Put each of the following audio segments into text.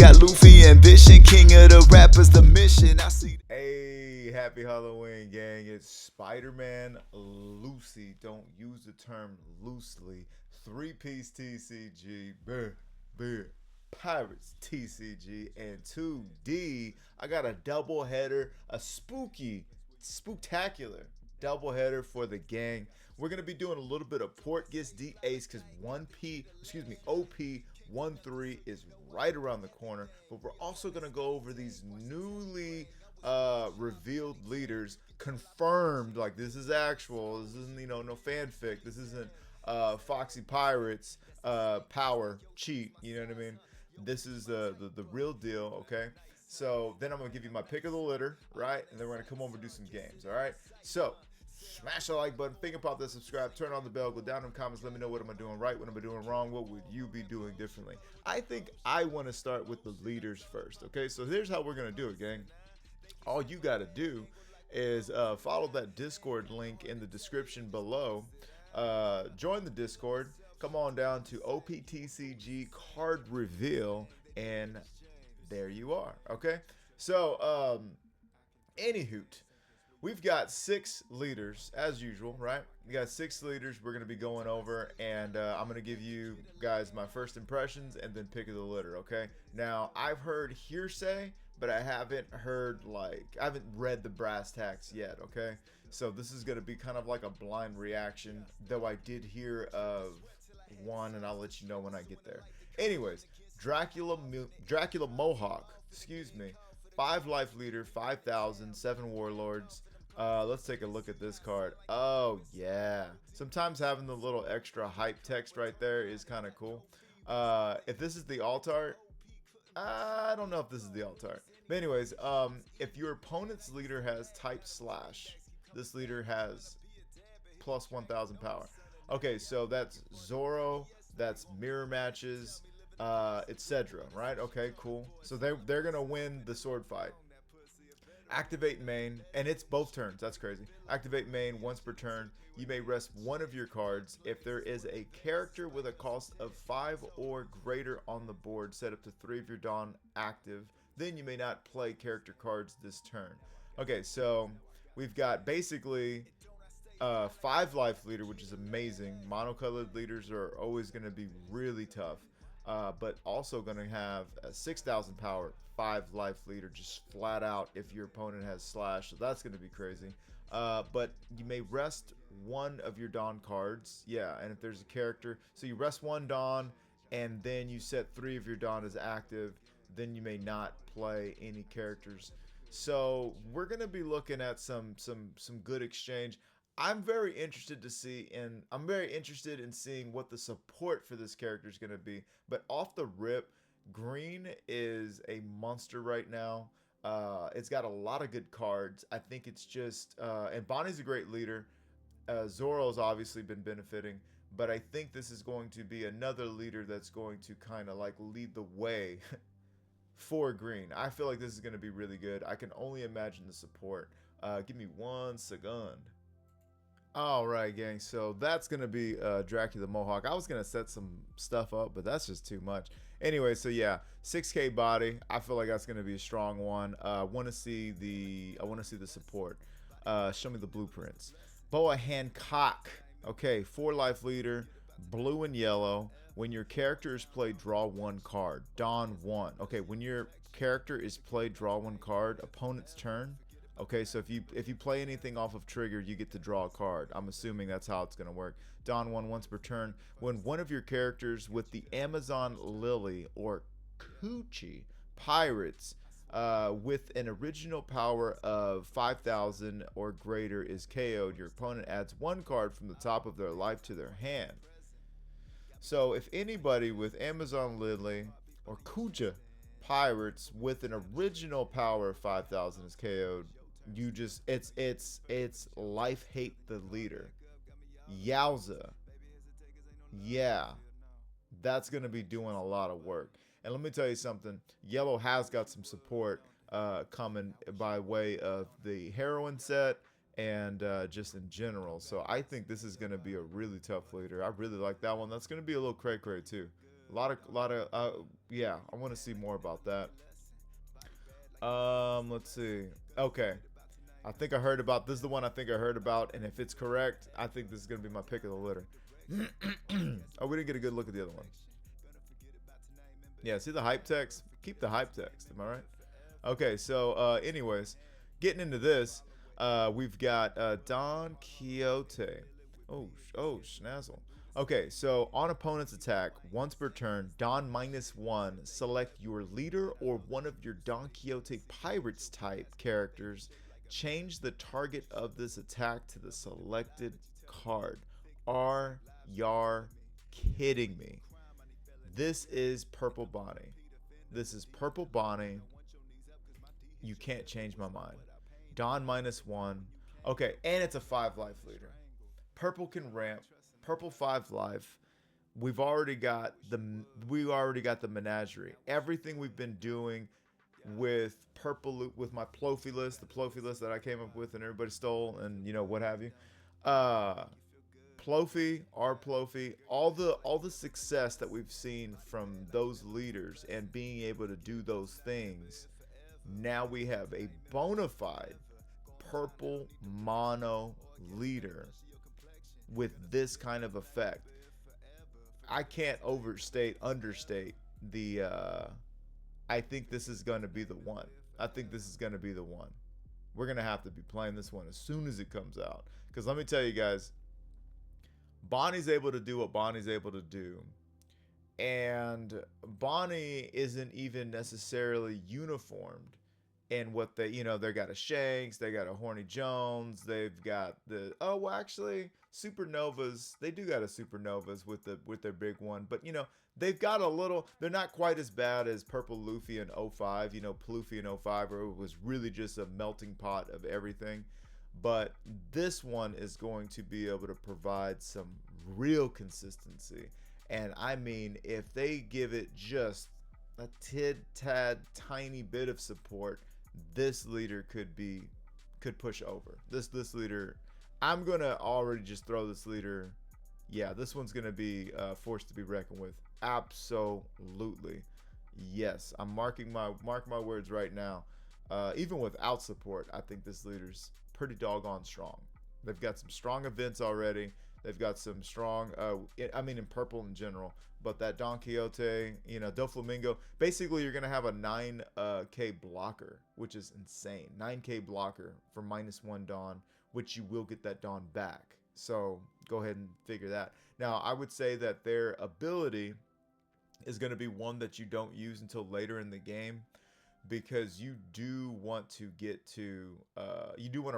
got Luffy ambition, king of the rappers, the mission. I see. Hey, happy Halloween, gang. It's Spider-Man Lucy. Don't use the term loosely. 3-piece TCG. Bear. Pirates TCG. And 2D. I got a double header, a spooktacular double header for the gang. We're going to be doing a little bit of Port Gets D Ace because OP13 is right around the corner. But we're also going to go over these newly revealed leaders, confirmed. Like, this is actual. This isn't, no fanfic. This isn't Foxy Pirates power cheat. You know what I mean? This is the real deal. Okay. So then I'm gonna give you my pick of the litter, right? And then we're gonna come over and do some games. All right. So smash the like button, think about that, subscribe, turn on the bell, go down in the comments, let me know what am I doing right, what am I doing wrong, what would you be doing differently. I think I want to start with the leaders first. Okay, so here's how we're gonna do it, gang. All you gotta do is follow that Discord link in the description below, join the Discord, come on down to OP13 card reveal, and there you are. Okay, so anywho, we've got 6 leaders as usual, right? We got 6 leaders we're going to be going over, and I'm going to give you guys my first impressions and then pick of the litter, okay? Now, I've heard hearsay, but I haven't I haven't read the brass tacks yet, okay? So this is going to be kind of like a blind reaction, though I did hear of one, and I'll let you know when I get there. Anyways, Dracule Mihawk, 5 life leader, 5,000, 7 warlords. Let's take a look at this card. Oh yeah, sometimes having the little extra hype text right there is kind of cool. If this is the alt art, I don't know if this is the alt art, but anyways, if your opponent's leader has type slash, this leader has plus 1,000 power. Okay, so that's Zoro, that's mirror matches, etc. Right? Okay, cool. So they're gonna win the sword fight. Activate main, and it's both turns. That's crazy. Activate main once per turn. You may rest one of your cards. If there is a character with a cost of 5 or greater on the board, set up to 3 of your Dawn active. Then you may not play character cards this turn. Okay, so we've got basically 5 life leader, which is amazing. Monocolored leaders are always going to be really tough, but also going to have a 6,000 power 5 life leader just flat out if your opponent has slash, so that's going to be crazy. But you may rest one of your Dawn cards, yeah, and if there's a character, so you rest one Dawn and then you set 3 of your Dawn as active, then you may not play any characters. So we're going to be looking at some good exchange. I'm very interested to see, and I'm very interested in seeing what the support for this character is going to be. But off the rip, green is a monster right now. It's got a lot of good cards. I think it's just, and Bonnie's a great leader. Zoro's obviously been benefiting, but I think this is going to be another leader that's going to kind of like lead the way for green. I feel like this is going to be really good. I can only imagine the support. Give me 1 second. All right, gang, so that's going to be Dracule Mihawk. I was going to set some stuff up, but that's just too much. Anyway, so yeah, 6K body. I feel like that's going to be a strong one. I want to see the support. Show me the blueprints. Boa Hancock. Okay, 4 life leader, blue and yellow. When your character is played, draw 1 card. Dawn 1. Okay, when your character is played, draw 1 card. Opponent's turn. Okay, so if you play anything off of trigger, you get to draw a card. I'm assuming that's how it's going to work. Dawn 1 once per turn. When one of your characters with the Amazon Lily or Coochie Pirates with an original power of 5,000 or greater is KO'd, your opponent adds 1 card from the top of their life to their hand. So if anybody with Amazon Lily or Coochie Pirates with an original power of 5,000 is KO'd, you just it's life hate the leader. Yowza. Yeah, that's gonna be doing a lot of work. And let me tell you something, yellow has got some support coming by way of the heroine set and just in general. So I think this is gonna be a really tough leader. I really like that one. That's gonna be a little cray too. A lot of yeah, I want to see more about that. Let's see. Okay, I think I heard about this. Is the one I think I heard about, and if it's correct, I think this is gonna be my pick of the litter. Oh, we didn't get a good look at the other one. Yeah, see the hype text? Keep the hype text. Am I right? Okay, so anyways, getting into this, we've got Don Quixote. Oh, schnazzle. Okay, so on opponent's attack, once per turn, Don -1, select your leader or one of your Don Quixote Pirates type characters. Change the target of this attack to the selected card. Are y'all kidding me? This is Purple Bonnie. This is Purple Bonnie. You can't change my mind. Don -1. Okay, and it's a 5 life leader. Purple can ramp. Purple 5 life. We've already got the menagerie. Everything we've been doing with purple, with my Plofy list, the Plofy list that I came up with and everybody stole, and what have you. Plofy, our Plofy, all the success that we've seen from those leaders and being able to do those things. Now we have a bona fide purple mono leader with this kind of effect. I can't understate the I think this is going to be the one. I think this is going to be the one. We're going to have to be playing this one as soon as it comes out, because let me tell you guys, Bonnie's able to do what Bonnie's able to do, and Bonnie isn't even necessarily uniformed in what they got a Shanks, they got a Horny Jones, they've got actually Supernovas, they do got a Supernovas with their big one, but they've got a little, they're not quite as bad as Purple Luffy in 05, Pluffy in 05, where it was really just a melting pot of everything. But this one is going to be able to provide some real consistency. And I mean, if they give it just a tad tiny bit of support, this leader could push over. This leader, I'm gonna already just throw this leader. Yeah, this one's gonna be forced to be reckoned with. Absolutely, yes. I'm mark my words right now. Even without support, I think this leader's pretty doggone strong. They've got some strong events already. They've got some strong, in purple in general, but that Don Quixote, Doflamingo, basically you're going to have a 9K blocker, which is insane. 9K blocker for -1 Don, which you will get that Don back. So go ahead and figure that. Now, I would say that their ability is going to be one that you don't use until later in the game, because you do want to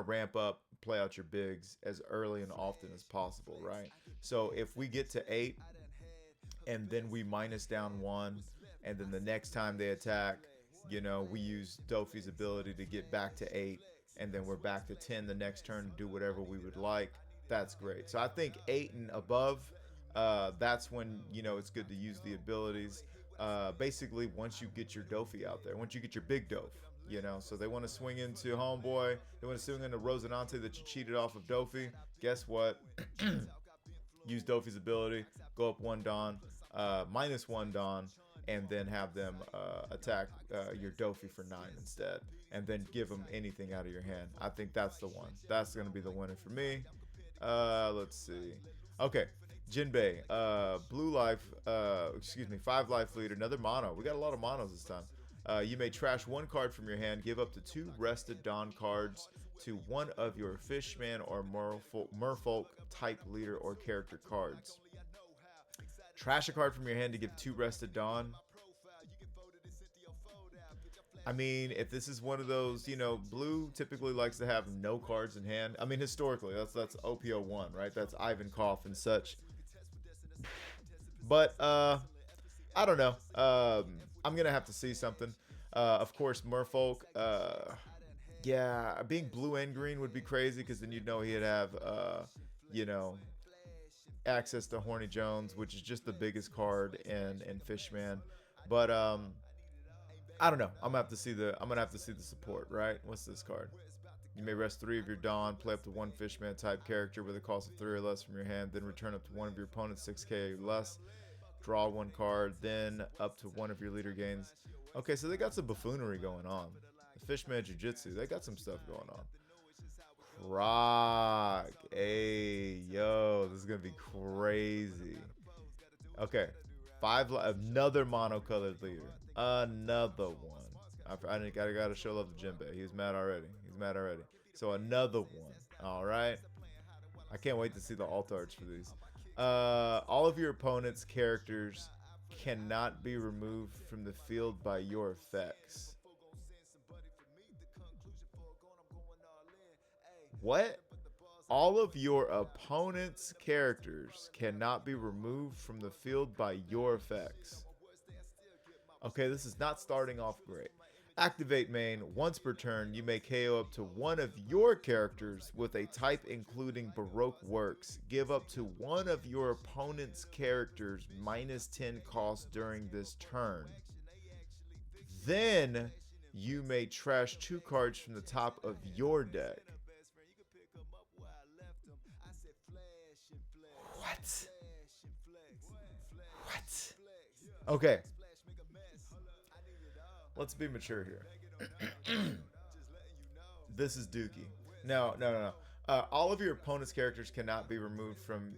ramp up, play out your bigs as early and often as possible, right? So if we get to 8 and then we minus down 1, and then the next time they attack, we use Dofi's ability to get back to 8, and then we're back to 10 the next turn to do whatever we would like, that's great. So I think 8 and above, that's when it's good to use the abilities. Basically, once you get your Dofi out there, once you get your big Dof, so they want to swing into Homeboy, they want to swing into Rosinante that you cheated off of Dofi. Guess what? Use Dofi's ability, go up 1 Don, -1 Don, and then have them attack your Dofi for 9 instead, and then give them anything out of your hand. I think that's the one. That's going to be the winner for me. Let's see. Okay. Jinbe, blue life, 5 life leader, another mono. We got a lot of monos this time. You may trash 1 card from your hand, give up to 2 rested Don cards to one of your Fishman or Merfolk type leader or character cards. Trash a card from your hand to give 2 rested Don. I mean, if this is one of those, blue typically likes to have no cards in hand. I mean, historically, that's OP01, right? That's Ivankov and such. But I don't know. I'm gonna have to see something. Of course, Merfolk. Yeah, being blue and green would be crazy, because then you'd know he'd have access to Horny Jones, which is just the biggest card in Fishman. But I don't know. I'm gonna have to see the support, right? What's this card? You may rest 3 of your Dawn, play up to 1 Fishman type character with a cost of 3 or less from your hand, then return up to one of your opponent's 6K or less. draw 1 card, then up to 1 of your leader gains. Okay, so they got some buffoonery going on. The Fishman Jiu-Jitsu, they got some stuff going on. Croc. Hey, yo, this is going to be crazy. Okay, another monocolored leader. Another one. I gotta show love to Jinbe. He's mad already. So another one. All right. I can't wait to see the alt arts for these. All of your opponent's characters cannot be removed from the field by your effects. What? All of your opponent's characters cannot be removed from the field by your effects. Okay, this is not starting off great. Activate main. Once per turn, you may KO up to 1 of your characters with a type including Baroque works. Give up to 1 of your opponent's characters -10 cost during this turn. Then you may trash 2 cards from the top of your deck. What? Okay. Let's be mature here. This is Dookie. No. All of your opponent's characters cannot be removed from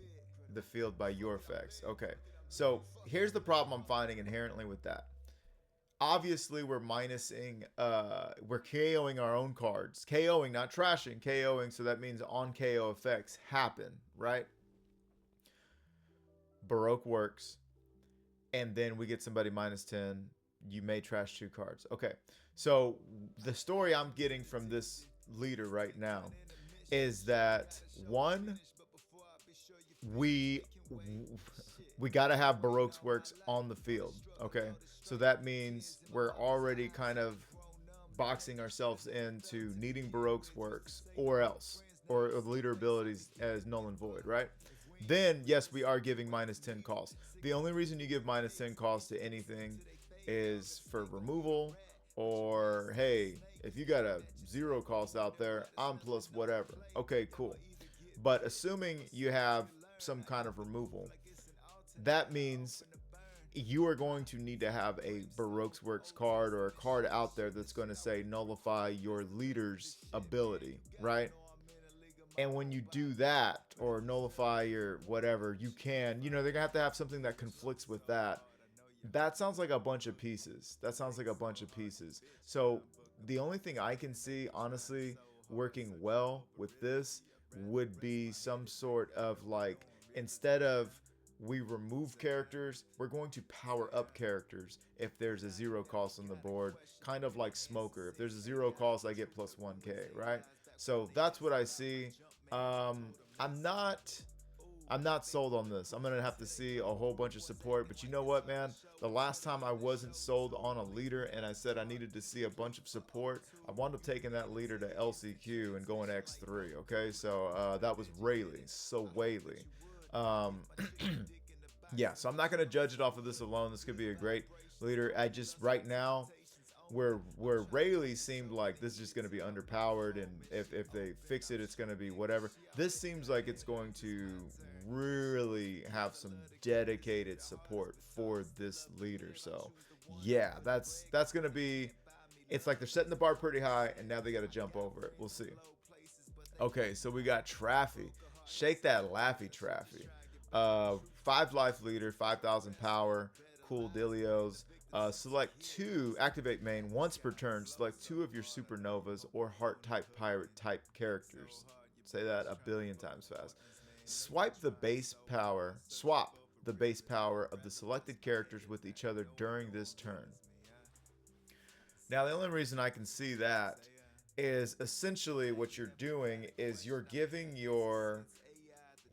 the field by your effects. Okay. So here's the problem I'm finding inherently with that. Obviously, we're minusing, we're KOing our own cards. KOing, not trashing. KOing, so that means on KO effects happen, right? Baroque works. And then we get somebody -10. You may trash 2 cards. Okay. So the story I'm getting from this leader right now is that, 1, we got to have Baroque's works on the field. Okay. So that means we're already kind of boxing ourselves into needing Baroque's works or else, or the leader abilities as null and void, right? Then, yes, we are giving -10 cost. The only reason you give -10 cost to anything is for removal, or, hey, if you got a 0 cost out there, I'm plus whatever. Okay, cool. But assuming you have some kind of removal, that means you are going to need to have a Baroque's Works card or a card out there that's going to say nullify your leader's ability, right? And when you do that, or nullify your whatever, you can, they're going to have something that conflicts with that. That sounds like a bunch of pieces. So the only thing I can see, honestly, working well with this would be some sort of like, instead of we remove characters, we're going to power up characters if there's a 0 cost on the board, kind of like Smoker. If there's a 0 cost, I get plus 1k, right? So that's what I see. I'm not sold on this. I'm gonna have to see a whole bunch of support, but you know what, man? The last time I wasn't sold on a leader and I said I needed to see a bunch of support, I wound up taking that leader to LCQ and going X3. Okay, so that was Rayleigh. So Whaley. Yeah, so I'm not gonna judge it off of this alone. This could be a great leader. I just right now, where Rayleigh seemed like this is just going to be underpowered, and if they fix it, it's going to be whatever. This seems like it's going to really have some dedicated support for this leader. So yeah, that's going to be, it's like they're setting the bar pretty high and now they got to jump over it. We'll see. Okay, so we got Traffy. Shake that Laffy Traffy. 5 life leader, 5,000 power, cool dealios. Select 2, activate main. Once per turn, select 2 of your supernovas or heart type pirate type characters. Say that a billion times fast. Swap the base power of the selected characters with each other during this turn. Now, the only reason I can see that is essentially what you're doing is you're giving your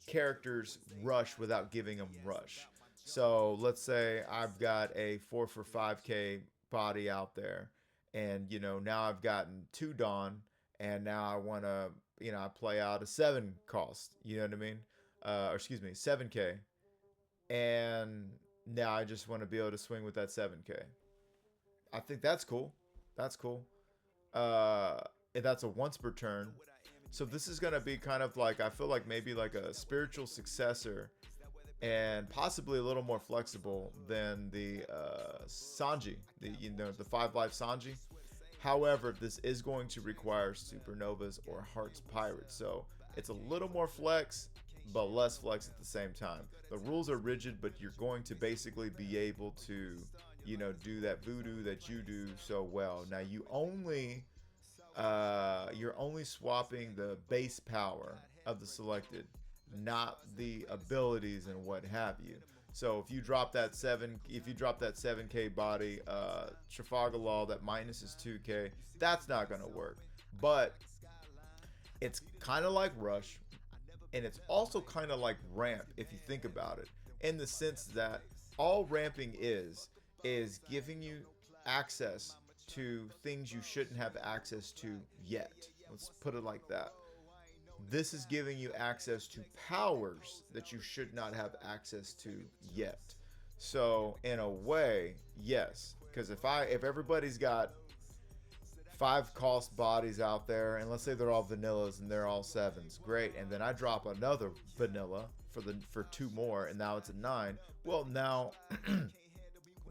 characters rush without giving them rush. So let's say I've got a 4 for 5k body out there, and now I've gotten 2 Dawn, and now I want to I play out a 7 cost, you know what I mean, or excuse me, 7k, and now I just want to be able to swing with that 7k. I think that's cool. That's a once per turn. So this is gonna be kind of like, I feel like maybe like a spiritual successor and possibly a little more flexible than the Sanji, the 5 life Sanji. However, this is going to require supernovas or hearts pirates, so it's a little more flex, but less flex at the same time. The rules are rigid, but you're going to basically be able to, do that voodoo that you do so well. Now you're only swapping the base power of the selected, not the abilities and what have you. So if you drop that 7K body, Trafalgar Law that minuses 2K, that's not gonna work. But it's kind of like Rush, and it's also kind of like Ramp if you think about it, in the sense that all ramping is giving you access to things you shouldn't have access to yet. Let's put it like that. This is giving you access to powers that you should not have access to yet. So in a way, yes, because if everybody's got 5 cost bodies out there, and let's say they're all vanillas and they're all 7s, great, and then I drop another vanilla for 2 more, and now it's a 9. Well, now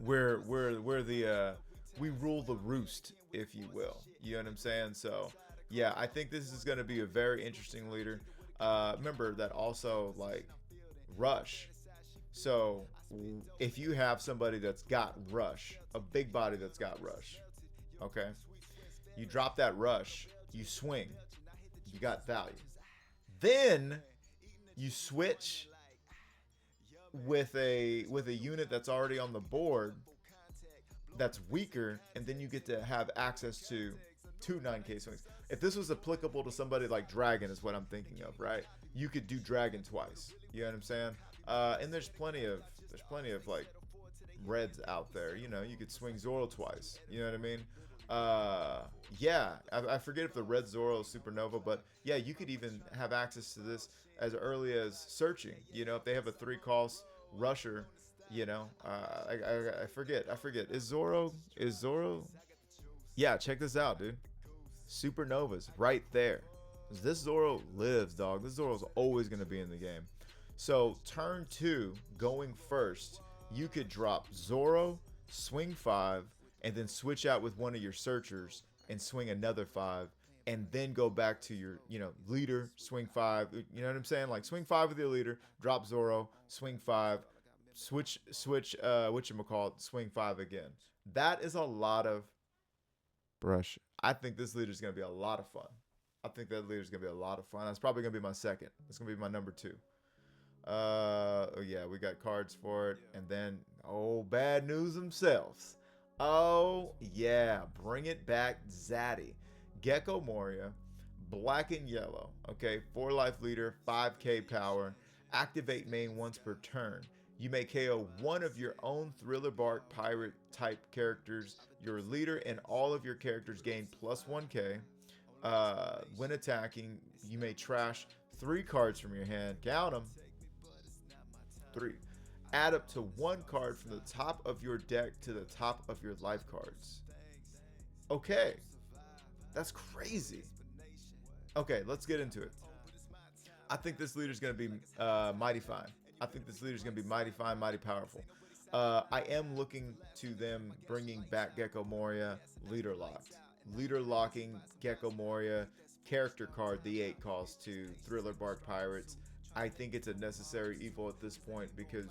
we're the we rule the roost, if you will. You know what I'm saying? So yeah, I think this is going to be a very interesting leader. Remember that also, like, Rush. So if you have somebody that's got Rush, a big body that's got Rush, okay, you drop that Rush, you swing, you got value. Then you switch with a unit that's already on the board that's weaker, and then you get to have access to 2 9K swings. If this was applicable to somebody like Dragon, is what I'm thinking of, right? You could do Dragon twice. You know what I'm saying? And there's plenty of like reds out there. You could swing Zoro twice. You know what I mean? Yeah, I forget if the red Zoro is supernova, but yeah, you could even have access to this as early as searching. If they have a 3 cost rusher. I forget. Is Zoro? Yeah, check this out, dude. Supernovas right there. This Zoro lives, dog. This Zoro's always going to be in the game. So turn 2, going first, you could drop Zoro, swing 5, and then switch out with one of your searchers and swing another 5, and then go back to your, leader, swing 5. You know what I'm saying? Like, swing 5 with your leader, drop Zoro, swing 5, switch whatchamacallit, swing 5 again. That is a lot of brush. I think this leader is going to be a lot of fun. I think that leader is going to be a lot of fun. That's probably going to be my second. It's going to be my number 2. Oh yeah, we got cards for it. And then, bad news themselves. Oh yeah, bring it back, Zaddy. Gecko Moria, black and yellow. Okay, 4 life leader, 5K power. Activate main once per turn. You may KO one of your own Thriller Bark pirate type characters. Your leader and all of your characters gain plus 1K. When attacking, you may trash 3 cards from your hand. Count them. 3. Add up to 1 card from the top of your deck to the top of your life cards. Okay. That's crazy. Okay, let's get into it. I think this leader is going to be mighty fine. I think this leader is going to be mighty fine, mighty powerful. I am looking to them bringing back Gecko Moria leader locked. Leader locking Gecko Moria character card, the 8 cost to Thriller Bark Pirates. I think it's a necessary evil at this point because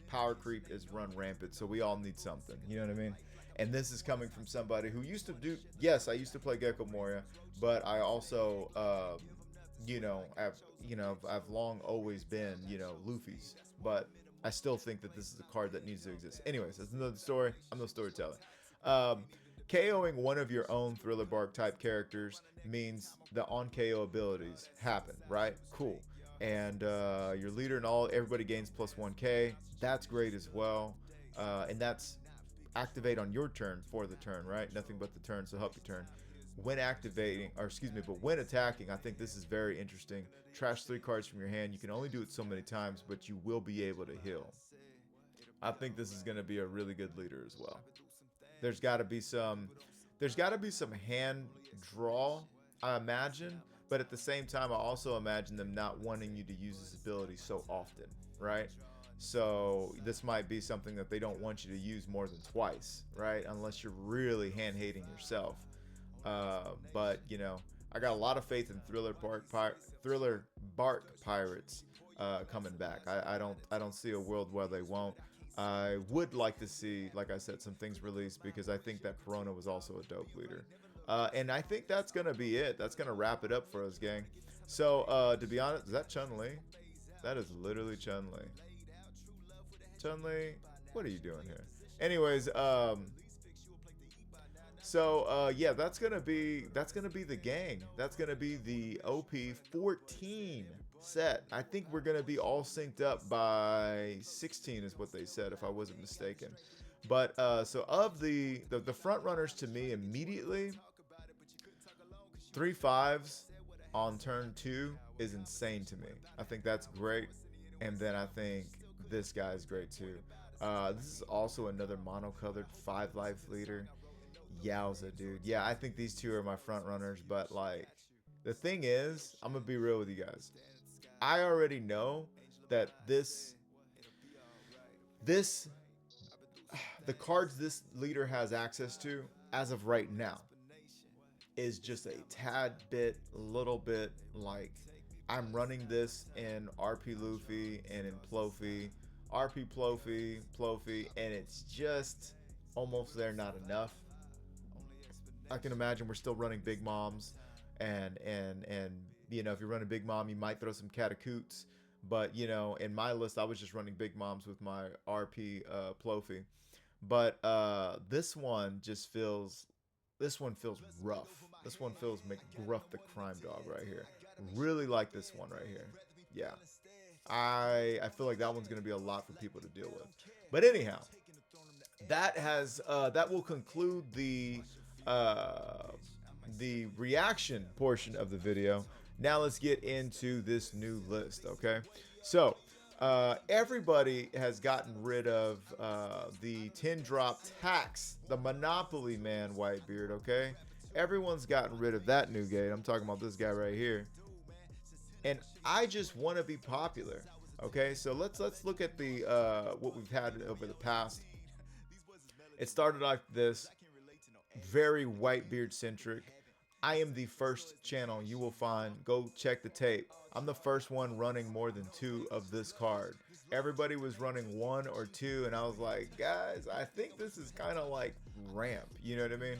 power creep is run rampant, so we all need something. You know what I mean? And this is coming from somebody who used to do, yes, I used to play Gecko Moria, but I also, I've long always been, Luffy's, but I still think that this is a card that needs to exist. Anyways, that's another story. I'm no storyteller. KOing one of your own Thriller Bark type characters means the on KO abilities happen, right? Cool. And your leader and everybody gains plus 1K. That's great as well. And that's activate on your turn for the turn, right? Nothing but the turn, so help your turn. When when attacking, I think this is very interesting. Trash 3 cards from your hand. You can only do it so many times, but you will be able to heal. I think this is going to be a really good leader as well. There's got to be some hand draw, I imagine, but at the same time, I also imagine them not wanting you to use this ability so often, right? So this might be something that they don't want you to use more than twice, right? Unless you're really hand hating yourself. But you know, I got a lot of faith in Thriller Bark Pirates coming back. I don't see a world where they won't. I would like to see, like I said, some things released because I think that Perona was also a dope leader. And I think that's gonna be it. That's gonna wrap it up for us, gang. So to be honest, is that Chun-Li? That is literally Chun-Li. Chun-Li, what are you doing here? Anyways, yeah, that's gonna be the gang. That's gonna be the OP14 set. I think we're gonna be all synced up by 16 is what they said, if I wasn't mistaken. But so of the front runners to me immediately, 3 5s on turn 2 is insane to me. I think that's great, and then I think this guy's great too. This is also another monocolored 5 life leader. Yowza, dude. Yeah, I think these two are my front runners, but like the thing is, I'm gonna be real with you guys. I already know that the cards this leader has access to as of right now is just a tad bit, little bit like I'm running this in RP Luffy and in Plofy, RP Plofy, and it's just almost there, not enough. I can imagine we're still running Big Moms, and you know, if you're running Big Mom, you might throw some Catacoots, but you know, in my list, I was just running Big Moms with my RP Plofy, but this one feels rough. This one feels McGruff the Crime Dog right here. Really like this one right here. Yeah, I feel like that one's gonna be a lot for people to deal with. But anyhow, that will conclude the reaction portion of the video. Now let's get into this new list, okay? So everybody has gotten rid of the 10 drop tax, the Monopoly Man Whitebeard, okay? Everyone's gotten rid of that new gate. I'm talking about this guy right here. And I just want to be popular, okay? So let's look at the what we've had over the past. It started like this, very Whitebeard centric. I am the first channel you will find. Go check the tape. I'm the first one running more than 2 of this card. Everybody was running 1 or 2, and I was like, guys, I think this is kind of like ramp. You know what I mean?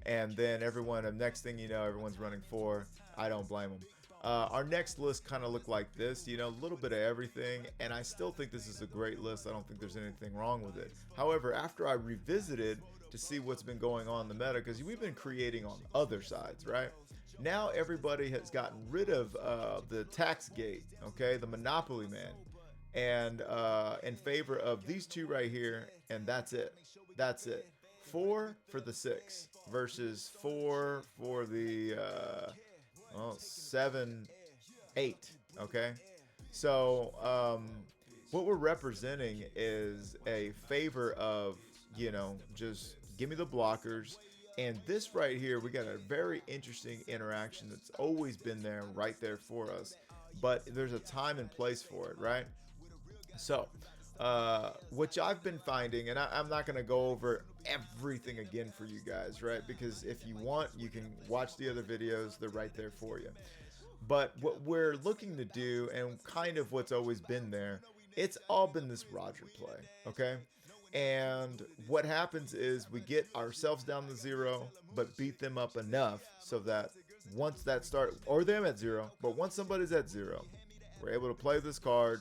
And then everyone, the next thing you know, everyone's running 4. I don't blame them. Our next list kind of looked like this, you know, a little bit of everything, and I still think this is a great list. I don't think there's anything wrong with it. However, after I revisited to see what's been going on in the meta, because we've been creating on other sides, right? Now everybody has gotten rid of the tax gate, okay, the Monopoly Man, and in favor of these 2 right here, and that's it. That's it. 4 for the 6 versus 4 for the 7, 8. Okay, so what we're representing is a favor of, you know, just give me the blockers. And this right here, we got a very interesting interaction that's always been there, right there for us, but there's a time and place for it, right? So which I've been finding, and I'm not going to go over everything again for you guys, right? Because if you want, you can watch the other videos. They're right there for you. But what we're looking to do, and kind of what's always been there, it's all been this Roger play, okay? And what happens is we get ourselves down to 0, but beat them up enough so that once that start, or them at 0, but once somebody's at 0, we're able to play this card.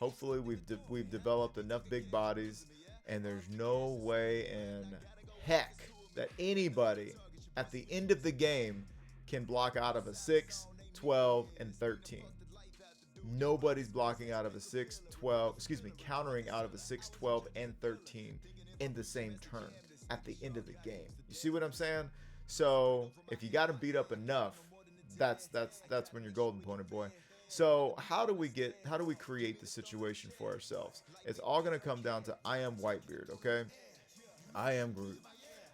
Hopefully we've developed enough big bodies, and there's no way in heck that anybody at the end of the game can block out of a 6, 12, and 13. Nobody's blocking out of a 6, 12, countering out of a 6, 12, and 13 in the same turn at the end of the game. You see what I'm saying? So if you got them beat up enough, that's when you're golden, Pony Boy. So how do we create the situation for ourselves? It's all going to come down to I am Whitebeard, okay? I am Groot.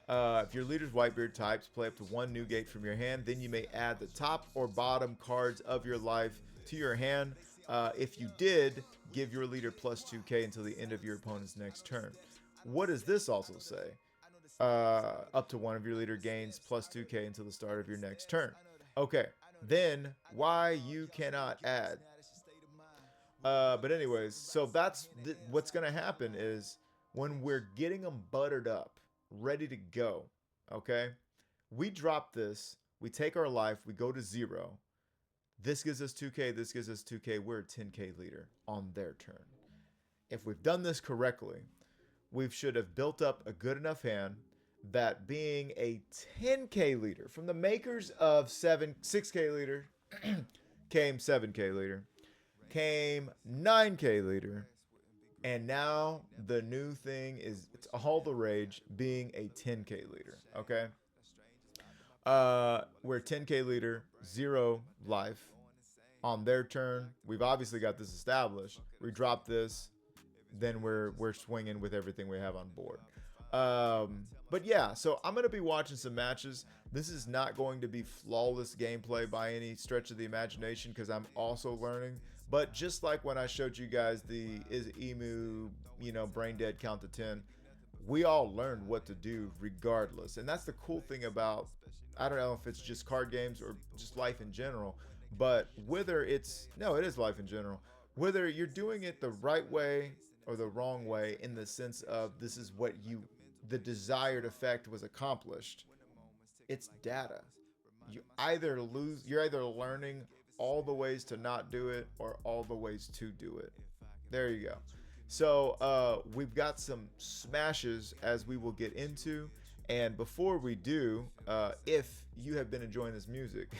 If your leader's Whitebeard types, play up to 1 new gate from your hand. Then you may add the top or bottom cards of your life to your hand. If you did, give your leader plus 2k until the end of your opponent's next turn. What does this also say? Up to one of your leader gains plus 2k until the start of your next turn. Okay, then why you cannot add. But anyways, so that's what's going to happen is when we're getting them buttered up, ready to go, okay? We drop this, we take our life, we go to 0. This gives us 2k, this gives us 2k, we're a 10k leader on their turn. If we've done this correctly, we should have built up a good enough hand that being a 10k leader from the makers of 6k leader came 7k leader, came 9k leader, and now the new thing is it's all the rage being a 10k leader. Okay, we're 10k leader, 0 life on their turn. We've obviously got this established. We drop this, then we're swinging with everything we have on board. But yeah, so I'm gonna be watching some matches. This is not going to be flawless gameplay by any stretch of the imagination because I'm also learning. But just like when I showed you guys the is emu, brain dead count to 10, we all learned what to do regardless. And that's the cool thing about, I don't know if it's just card games or just life in general, but whether it's, no, it is life in general, whether you're doing it the right way or the wrong way in the sense of this is what the desired effect was accomplished. It's data. You're either learning all the ways to not do it or all the ways to do it. There you go. So we've got some smashes as we will get into. And before we do, if you have been enjoying this music,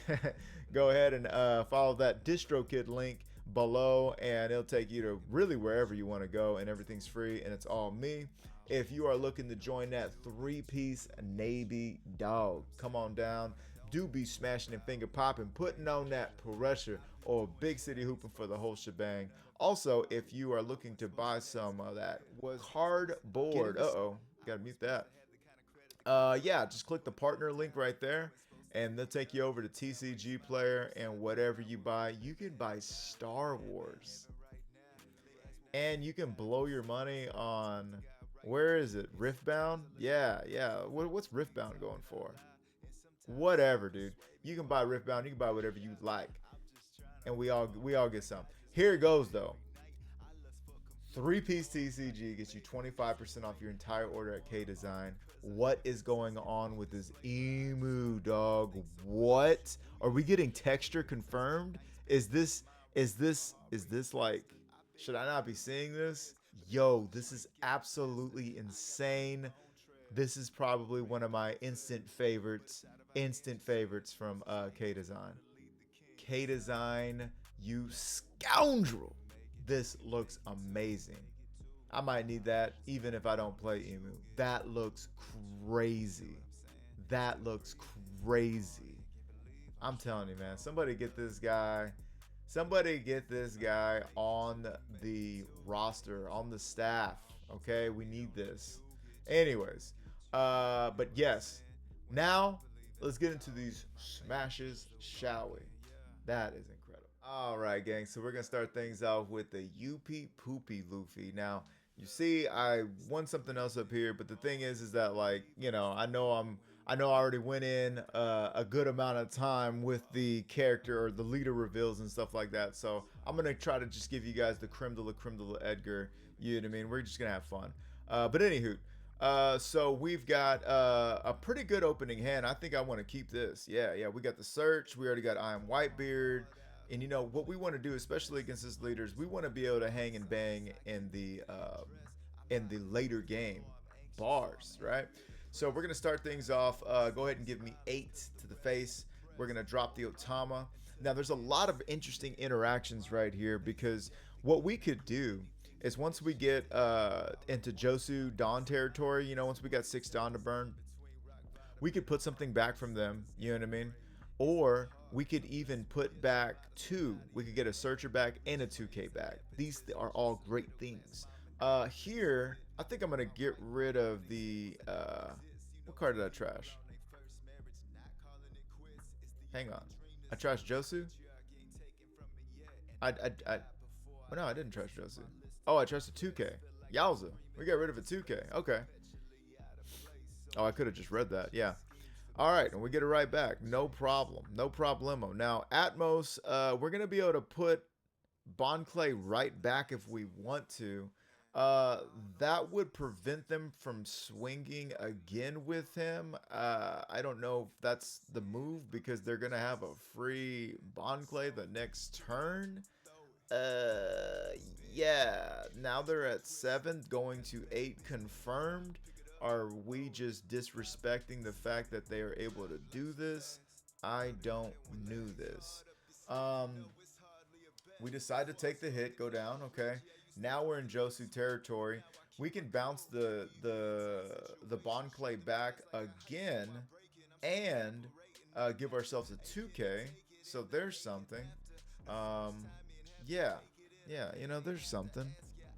go ahead and follow that DistroKid link below, and it'll take you to really wherever you want to go, and everything's free, and it's all me. If you are looking to join that 3-piece Navy dog, come on down. Do be smashing and finger popping, putting on that pressure, or big city hooping for the whole shebang. Also, if you are looking to buy some of that cardboard, gotta mute that. Yeah, just click the partner link right there, and they'll take you over to TCG Player, and whatever you buy, you can buy Star Wars. And you can blow your money on, where is it? Riftbound? Yeah. What's Riftbound going for? Whatever, dude. You can buy Riftbound. You can buy whatever you like, and we all get some. Here it goes though. 3-piece TCG gets you 25% off your entire order at K Design. What is going on with this emu dog? What? Are we getting texture confirmed? Is this like, should I not be seeing this? Yo, this is absolutely insane. This is probably one of my instant favorites from K Design. K Design, you scoundrel. This looks amazing. I might need that even if I don't play emu. That looks crazy. That looks crazy. I'm telling you, man. Somebody get this guy on the roster, on the staff. Okay, we need this. Anyways, but yes. Now let's get into these smashes, shall we? That is incredible. All right, gang. So we're gonna start things off with the UP Poopy Luffy. Now, you see, I won something else up here, but the thing is that, like, I know I already went in a good amount of time with the character or the leader reveals and stuff like that. So I'm gonna try to just give you guys the creme de la Edgar. You know what I mean? We're just gonna have fun. But anywho, so we've got a pretty good opening hand. I think I want to keep this. Yeah. We got the search. We already got I Am Whitebeard. And what we want to do, especially against his leaders, we want to be able to hang and bang in the later game bars, right? So we're gonna start things off. Go ahead and give me 8 to the face. We're gonna drop the Otama. Now there's a lot of interesting interactions right here, because what we could do is once we get into Josu Dawn territory, once we got 6 Dawn to burn, we could put something back from them, you know what I mean? Or we could even put back 2. We could get a searcher back and a 2k back. These are all great things. Here, I think I'm going to get rid of the... what card did I trash? Hang on. I trashed Josu? Oh, no, I didn't trust Josu. Oh, I trusted 2K. Yowza. We got rid of a 2K. Okay. Oh, I could have just read that. Yeah. All right, and we get it right back. No problem. No problemo. Now, Atmos, we're going to be able to put Bond Clay right back if we want to. That would prevent them from swinging again with him. I don't know if that's the move because they're going to have a free Bond Clay the next turn. Yeah. Now they're at 7, going to 8 confirmed. Are we just disrespecting the fact that they are able to do this? I don't know this. We decide to take the hit, go down. Okay. Now we're in Josu territory. We can bounce the Bond Clay back again and give ourselves a 2K. So there's something. Yeah. Yeah, you know, there's something.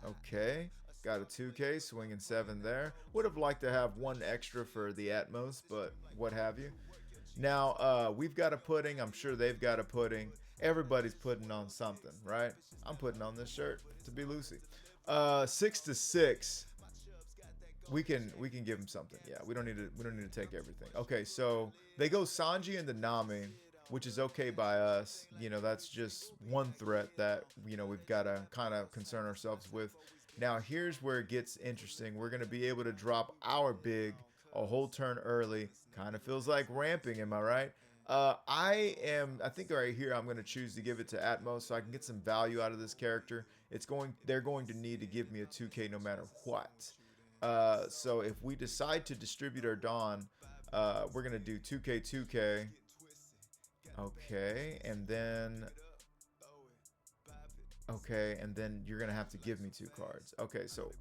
Okay. Got a 2K, swinging 7 there. Would have liked to have 1 extra for the Atmos, but what have you. Now, we've got a pudding. I'm sure they've got a pudding. Everybody's putting on something, right? I'm putting on this shirt to be Lucy. 6 to 6. We can give them something. Yeah, we don't need to take everything. Okay, so they go Sanji and the Nami, which is okay by us. You know, that's just one threat that, you know, we've got to kind of concern ourselves with. Now, here's where it gets interesting. We're going to be able to drop our big a whole turn early. Kind of feels like ramping, am I right? I think right here I'm going to choose to give it to Atmos so I can get some value out of this character. They're going to need to give me a 2K no matter what. So if we decide to distribute our Dawn, we're going to do 2K, 2K. Okay, and then you're going to have to give me 2 cards. Okay, so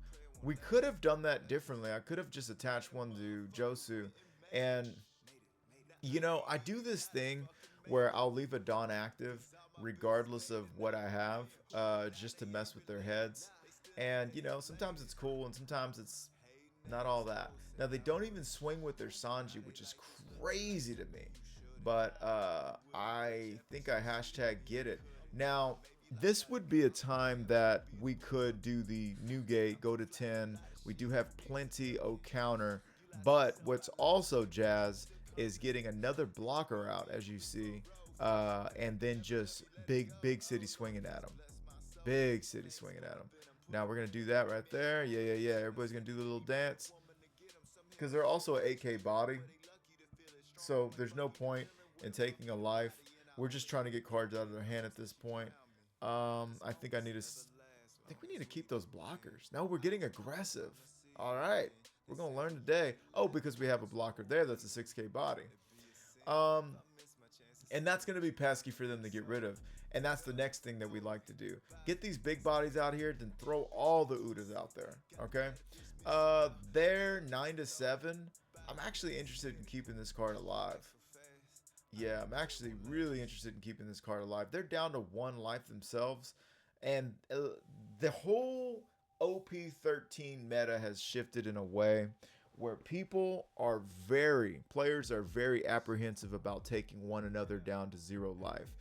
we could have done that differently. I could have just attached one to Josu. And, you know, I do this thing where I'll leave a Dawn active regardless of what I have, just to mess with their heads. And, you know, sometimes it's cool and sometimes it's not all that. Now, they don't even swing with their Sanji, which is crazy to me. But I think I hashtag get it. Now, this would be a time that we could do the new gate, go to 10. We do have plenty of counter. But what's also jazz is getting another blocker out, as you see. And then just big city swinging at them. Big city swinging at them. Now we're going to do that right there. Yeah. Everybody's going to do the little dance. Because they're also an 8K body. So there's no point in taking a life. We're just trying to get cards out of their hand at this point. I think we need to keep those blockers. No, we're getting aggressive. All right. We're going to learn today. Oh, because we have a blocker there that's a 6K body. And that's going to be pesky for them to get rid of. And that's the next thing that we like to do. Get these big bodies out here, then throw all the Udas out there. Okay? They're 9 to 7. I'm actually interested in keeping this card alive. Yeah, I'm actually really interested in keeping this card alive. They're down to 1 life themselves. And the whole OP13 meta has shifted in a way where players are very apprehensive about taking one another down to 0 life.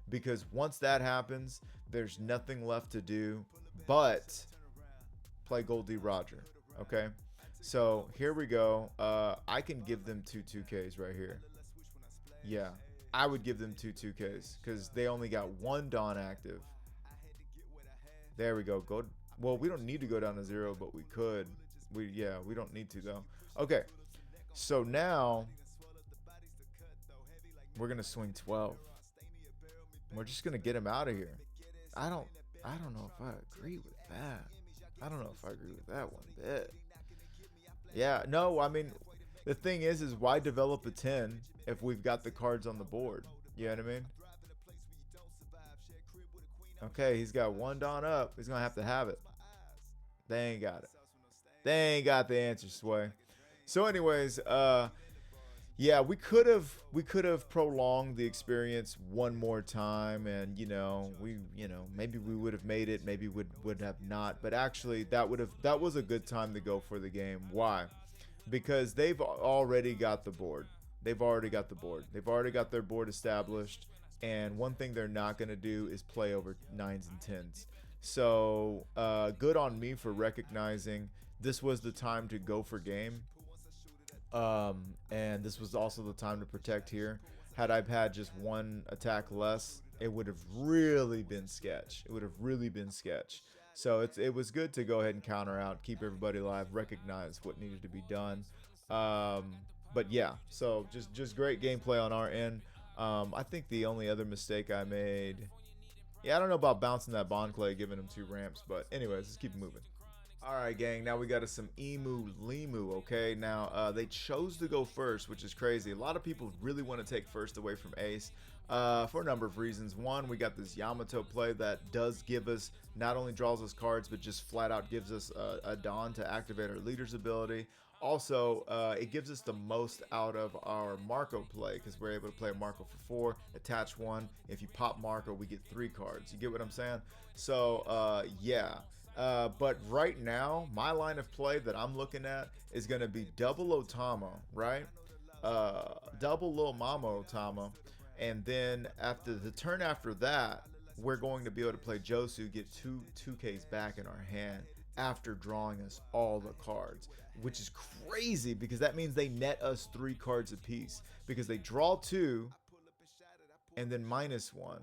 Because once that happens, there's nothing left to do but play Goldie Roger. Okay? So here we go. I can give them 2 2Ks right here. Yeah, I would give them 2 2Ks because they only got 1 Dawn active. There we go. Well, we don't need to go down to 0, but we could. We don't need to though. Okay, so now we're gonna swing 12. We're just gonna get him out of here. I don't know if I agree with that. I don't know if I agree with that one bit. Yeah, no, I mean, the thing is why develop a 10 if we've got the cards on the board? You know what I mean? Okay, he's got 1 Dawn up. He's gonna have to have it. They ain't got it. They ain't got the answer, Sway. So anyways, yeah, we could have prolonged the experience one more time, and maybe we would have made it, maybe would have not. But actually, that was a good time to go for the game. Why? Because they've already got the board. They've already got their board established. And one thing they're not going to do is play over 9s and 10s. So good on me for recognizing this was the time to go for game. And this was also the time to protect here. Had I had just one attack less, it would have really been sketch. It would have really been sketch. So it was good to go ahead and counter out, keep everybody alive, recognize what needed to be done. But yeah, so just great gameplay on our end. I think the only other mistake I made, yeah, I don't know about bouncing that bond clay, giving him 2 ramps, but anyways, let's keep moving. All right, gang. Now we got us some Emu Limu. Okay, now they chose to go first, which is crazy. A lot of people really want to take first away from Ace for a number of reasons. One, we got this Yamato play that does give us, not only draws us cards, but just flat out gives us a Dawn to activate our leader's ability. Also, it gives us the most out of our Marco play because we're able to play Marco for 4, attach 1. If you pop Marco, we get 3 cards. You get what I'm saying? So, yeah. But right now, my line of play that I'm looking at is going to be double Otama, right? Double Lil Mama Otama. And then after the turn after that, we're going to be able to play Josu, get 2Ks back in our hand after drawing us all the cards, which is crazy because that means they net us 3 cards apiece because they draw 2 and then -1,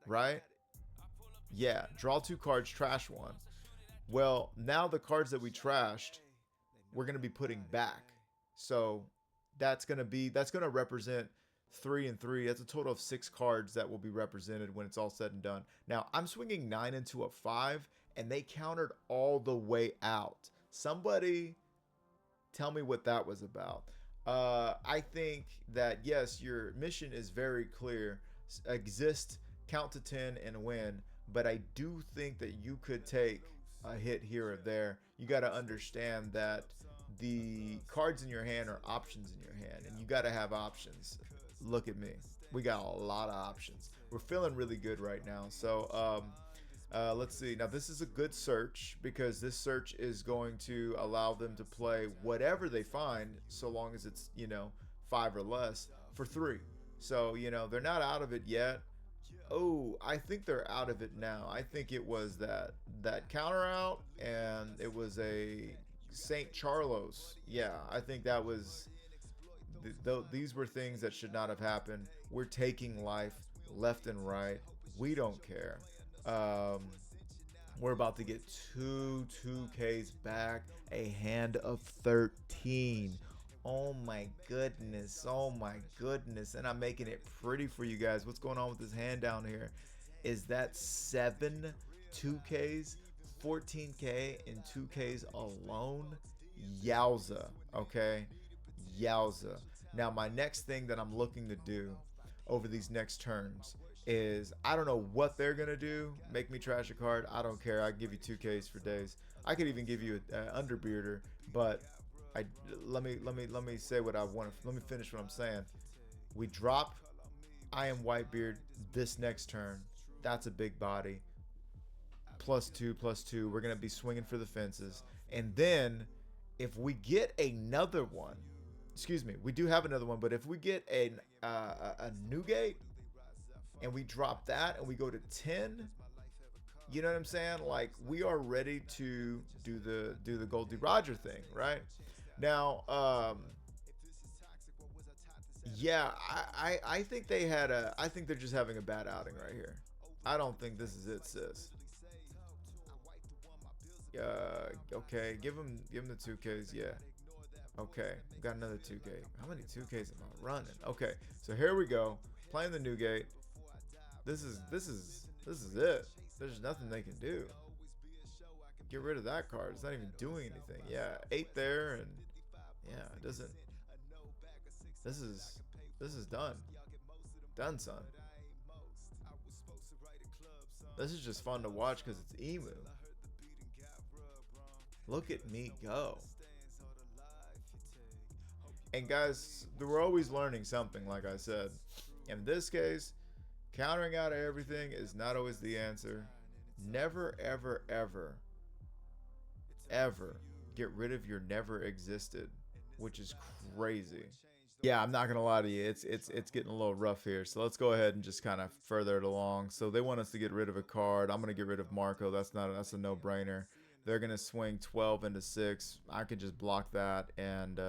right? Yeah, draw 2 cards, trash 1. Well, now the cards that we trashed, we're going to be putting back. So that's going to represent 3 and 3. That's a total of 6 cards that will be represented when it's all said and done. Now, I'm swinging 9 into a 5, and they countered all the way out. Somebody tell me what that was about. I think that, yes, your mission is very clear. Exist, count to 10, and win. But I do think that you could take a hit here or there. You got to understand that the cards in your hand are options in your hand, and you got to have options. Look at me. We got a lot of options. We're feeling really good right now. So let's see. Now, this is a good search because this search is going to allow them to play whatever they find, so long as it's, 5 or less, for 3. So, they're not out of it yet. Oh, I think they're out of it now. I think it was that counter out, and it was a St. Charlos. Yeah, I think that was. These were things that should not have happened. We're taking life left and right. We don't care. We're about to get 2Ks back. A hand of 13. Oh my goodness. Oh my goodness. And I'm making it pretty for you guys. What's going on with this hand down here? Is that 7 2Ks, 14K, and 2Ks alone? Yowza. Okay? Yowza. Now, my next thing that I'm looking to do over these next turns is, I don't know what they're going to do. Make me trash a card. I don't care. I can give you 2Ks for days. I could even give you an underbearder, but let me say what I want. Let me finish what I'm saying. We drop I am Whitebeard this next turn. That's a big body. +2/+2. We're gonna be swinging for the fences, and then if we get another one, excuse me, we do have another one, but if we get a Newgate and we drop that and we go to 10. You know what I'm saying? Like, we are ready to do the Goldie Roger thing, right? Now, yeah, I think I think they're just having a bad outing right here. I don't think this is it, sis. Okay, give him the 2Ks, yeah. Okay, we got another 2K. How many 2Ks am I running? Okay, so here we go. Playing the Newgate. This is it. There's nothing they can do. Get rid of that card. It's not even doing anything. Yeah, 8 there, and yeah, it doesn't. This is done. Done, son. This is just fun to watch because it's Emu. Look at me go. And guys, we're always learning something, like I said. In this case, countering out everything is not always the answer. Never, ever, ever, ever get rid of your never existed, which is crazy. Yeah, I'm not gonna lie to you. It's getting a little rough here. So let's go ahead and just kind of further it along. So they want us to get rid of a card. I'm gonna get rid of Marco. That's a no-brainer. They're gonna swing 12 into 6. I could just block that and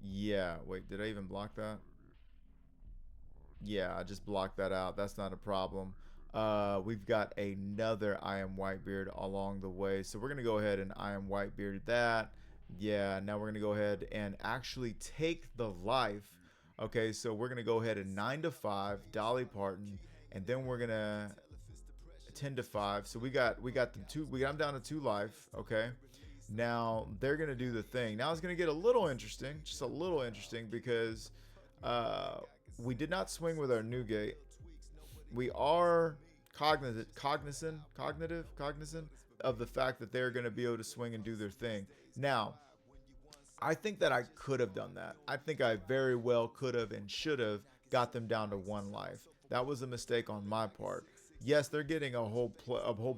yeah. Wait, did I even block that? Yeah, I just blocked that out. That's not a problem. We've got another I am Whitebeard along the way. So we're going to go ahead and I am Whitebeard that. Yeah, now we're going to go ahead and actually take the life. Okay, so we're going to go ahead and 9 to 5, Dolly Parton, and then we're going to 10 to 5. So we got the two, I'm down to 2 life, okay? Now they're going to do the thing. Now it's going to get a little interesting, just a little interesting because we did not swing with our new gate. We are cognizant of the fact that they're going to be able to swing and do their thing. Now, I think that I could have done that. I think I very well could have and should have got them down to 1 life. That was a mistake on my part. Yes, they're getting a whole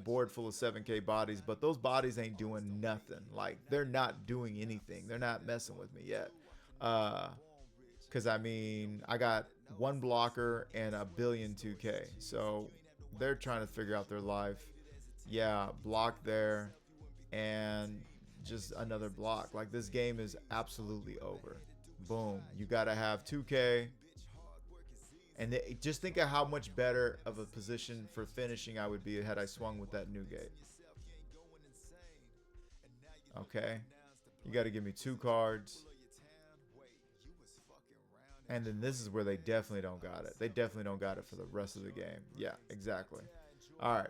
board full of 7K bodies, but those bodies ain't doing nothing. Like, they're not doing anything. They're not messing with me yet. Because, I mean, I got 1 blocker and a billion 2K. So they're trying to figure out their life. Yeah, block there and just another block. Like, this game is absolutely over. Boom. You got to have 2K. And just think of how much better of a position for finishing I would be had I swung with that new gate. Okay. You got to give me 2 cards. And then this is where they definitely don't got it. They definitely don't got it for the rest of the game. Yeah, exactly. All right.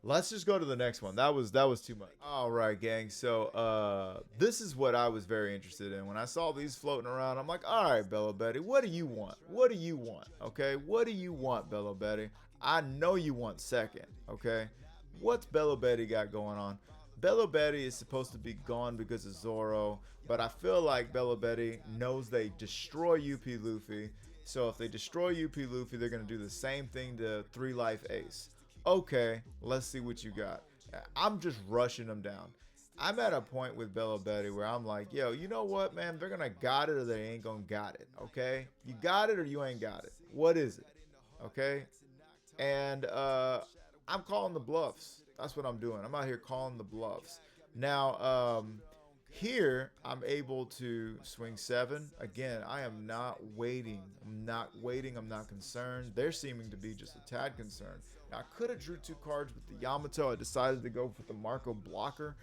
Let's just go to the next one. That was too much. All right, gang. So this is what I was very interested in. When I saw these floating around, I'm like, all right, Belo Betty, what do you want? What do you want? Okay, what do you want, Belo Betty? I know you want second. Okay, what's Belo Betty got going on? Belo Betty is supposed to be gone because of Zoro, but I feel like Belo Betty knows they destroy UP Luffy. So if they destroy UP Luffy, they're going to do the same thing to 3 Life Ace. Okay, let's see what you got. I'm just rushing them down. I'm at a point with Belo Betty where I'm like, yo, you know what, man? They're going to got it or they ain't going to got it, okay? You got it or you ain't got it. What is it, okay? And I'm calling the bluffs. That's what I'm doing. I'm out here calling the bluffs. Now, here, I'm able to swing 7. Again, I am not waiting. I'm not concerned. They're seeming to be just a tad concerned. Now, I could have drew 2 cards with the Yamato. I decided to go with the Marco blocker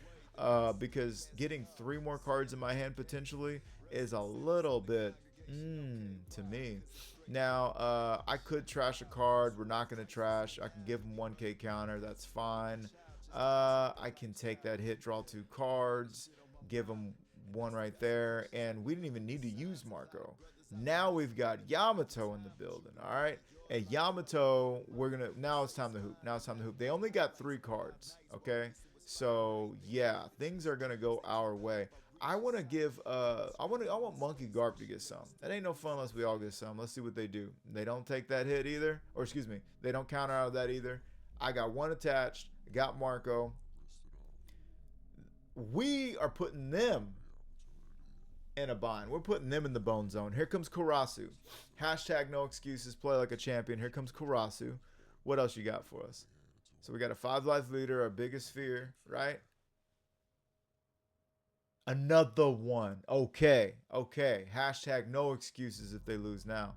because getting 3 more cards in my hand potentially is a little bit to me. Now, I could trash a card. We're not going to trash. I can give him 1K counter. That's fine. I can take that hit, draw 2 cards, give him 1 right there, and we didn't even need to use Marco. Now we've got Yamato in the building, all right? And Yamato, now it's time to hoop. They only got 3 cards, okay? So, yeah, things are going to go our way. I want to give, I want Monkey Garp to get some. That ain't no fun unless we all get some. Let's see what they do. They don't take that hit either, or excuse me, they don't counter out of that either. I got 1 attached, got Marco. We are putting them in a bind. We're putting them in the bone zone. Here comes Karasu. Hashtag no excuses, play like a champion. Here comes Karasu. What else you got for us? So we got a 5 life leader, our biggest fear, right? Another one. Okay. Hashtag no excuses if they lose now.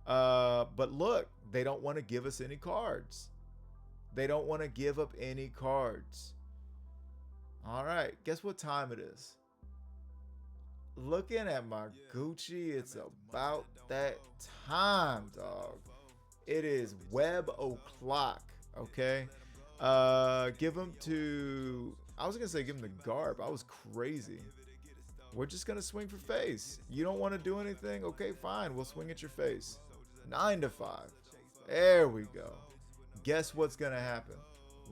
But look, they don't want to give us any cards. They don't want to give up any cards. All right. Guess what time it is? Looking at my Gucci, it's about that time, dog. It is web o'clock. Okay. Give them to... I was going to say give him the Garb. I was crazy. We're just going to swing for face. You don't want to do anything? Okay, fine. We'll swing at your face. 9 to 5. There we go. Guess what's going to happen?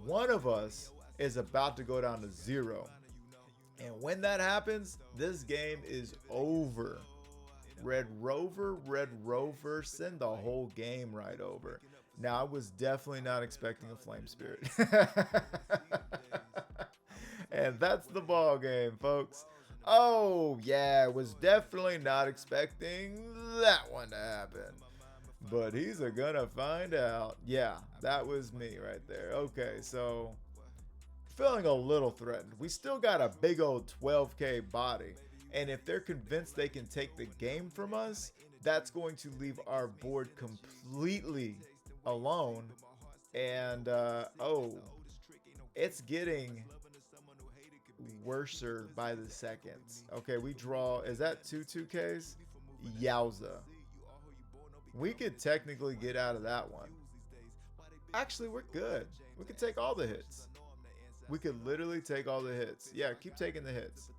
One of us is about to go down to 0. And when that happens, this game is over. Red Rover, send the whole game right over. Now, I was definitely not expecting a Flame Spirit. And that's the ball game, folks. Oh, yeah, was definitely not expecting that one to happen. But he's gonna find out. Yeah, that was me right there. Okay, so feeling a little threatened. We still got a big old 12K body. And if they're convinced they can take the game from us, that's going to leave our board completely alone. And, oh, it's getting worser by the seconds. Okay, we draw. Is that two 2Ks? Yowza. We could technically get out of that one. Actually, we're good. We could take all the hits. We could literally take all the hits. Yeah, keep taking the hits.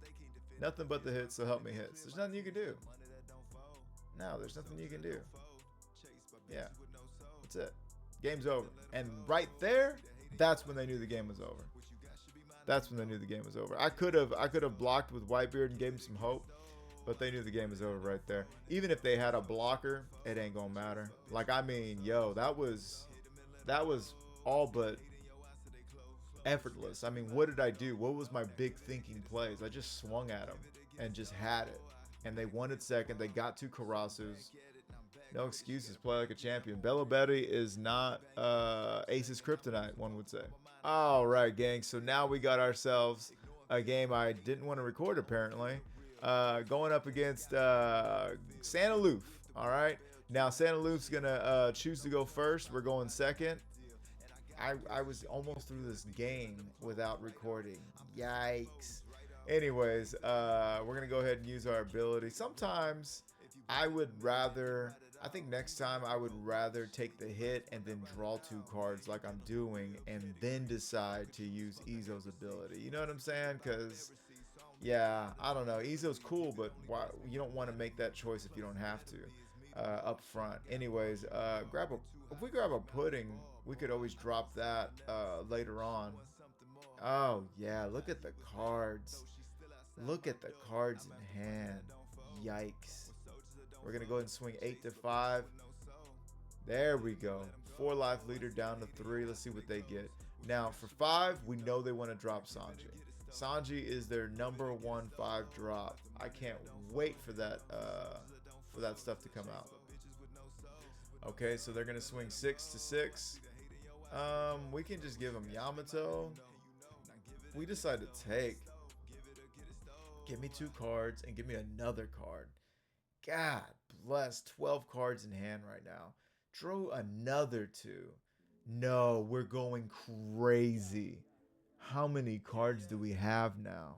Nothing but the hits, so help me hits. There's nothing you can do. No, there's nothing you can do. Yeah, that's it. Game's over. And right there, that's when they knew the game was over. That's when they knew the game was over. I could have blocked with Whitebeard and gave him some hope, but they knew the game was over right there. Even if they had a blocker, it ain't gonna matter. Like, I mean, yo, that was all but effortless. I mean, what did I do? What was my big thinking plays? I just swung at them and just had it. And they wanted second. They got two Karasus. No excuses. Play like a champion. Belo Betty is not Ace's kryptonite, one would say. All right, gang. So now we got ourselves a game I didn't want to record, apparently. Going up against Santa Loof. All right. Now, Santa Loof's going to choose to go first. We're going second. I was almost through this game without recording. Yikes. Anyways, we're going to go ahead and use our ability. Sometimes I think next time I would rather take the hit and then draw two cards like I'm doing and then decide to use Izo's ability. You know what I'm saying? Because, yeah, I don't know. Izo's cool, but why, you don't want to make that choice if you don't have to up front. Anyways, if we grab a pudding, we could always drop that later on. Oh, yeah, look at the cards. Look at the cards in hand. Yikes. We're going to go ahead and swing 8 to 5. There we go. 4 life leader down to 3. Let's see what they get. Now, for 5, we know they want to drop Sanji. Sanji is their number 1 5 drop. I can't wait for that stuff to come out. Okay, so they're going to swing 6 to 6. We can just give them Yamato. We decide to take. Give me 2 cards and give me another card. God bless. 12 cards in hand right now. Drew another 2. No, we're going crazy. How many cards do we have now?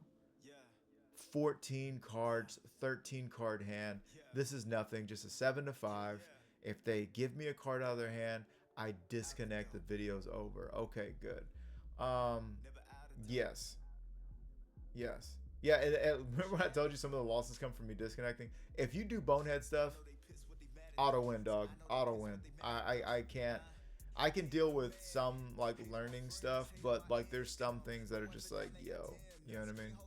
14 cards, 13 card hand. This is nothing, just a 7 to 5. If they give me a card out of their hand, I disconnect. The video's over. Okay, good. Yes. Yeah, and remember when I told you some of the losses come from me disconnecting? If you do bonehead stuff, auto win, dog. Auto win. I can't. I can deal with some like learning stuff, but like there's some things that are just like, yo, you know what I mean?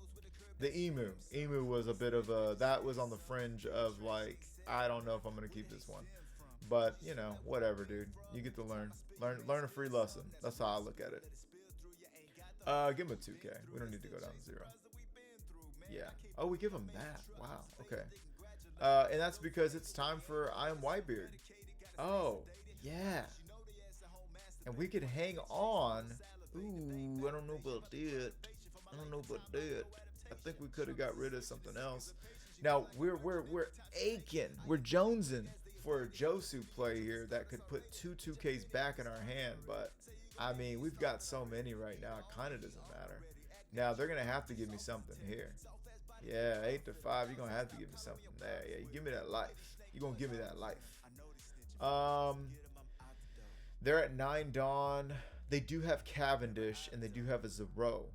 The emu was a bit of that was on the fringe of like, I don't know if I'm gonna keep this one, but you know, whatever, dude. You get to learn a free lesson. That's how I look at it. Give him a 2K. We don't need to go down to 0. Yeah. Oh, we give him that. Wow. Okay. And that's because it's time for I Am Whitebeard. Oh, yeah. And we could hang on. Ooh, I don't know about that. I think we could have got rid of something else. Now we're aching. We're jonesing for a Josu play here that could put 2 2Ks back in our hand, but I mean we've got so many right now. It kind of doesn't matter. Now they're gonna have to give me something here. Yeah, 8 to 5. You're gonna have to give me something there. Yeah, you give me that life. You're gonna give me that life. They're at 9 Dawn. They do have Cavendish and they do have a Zero.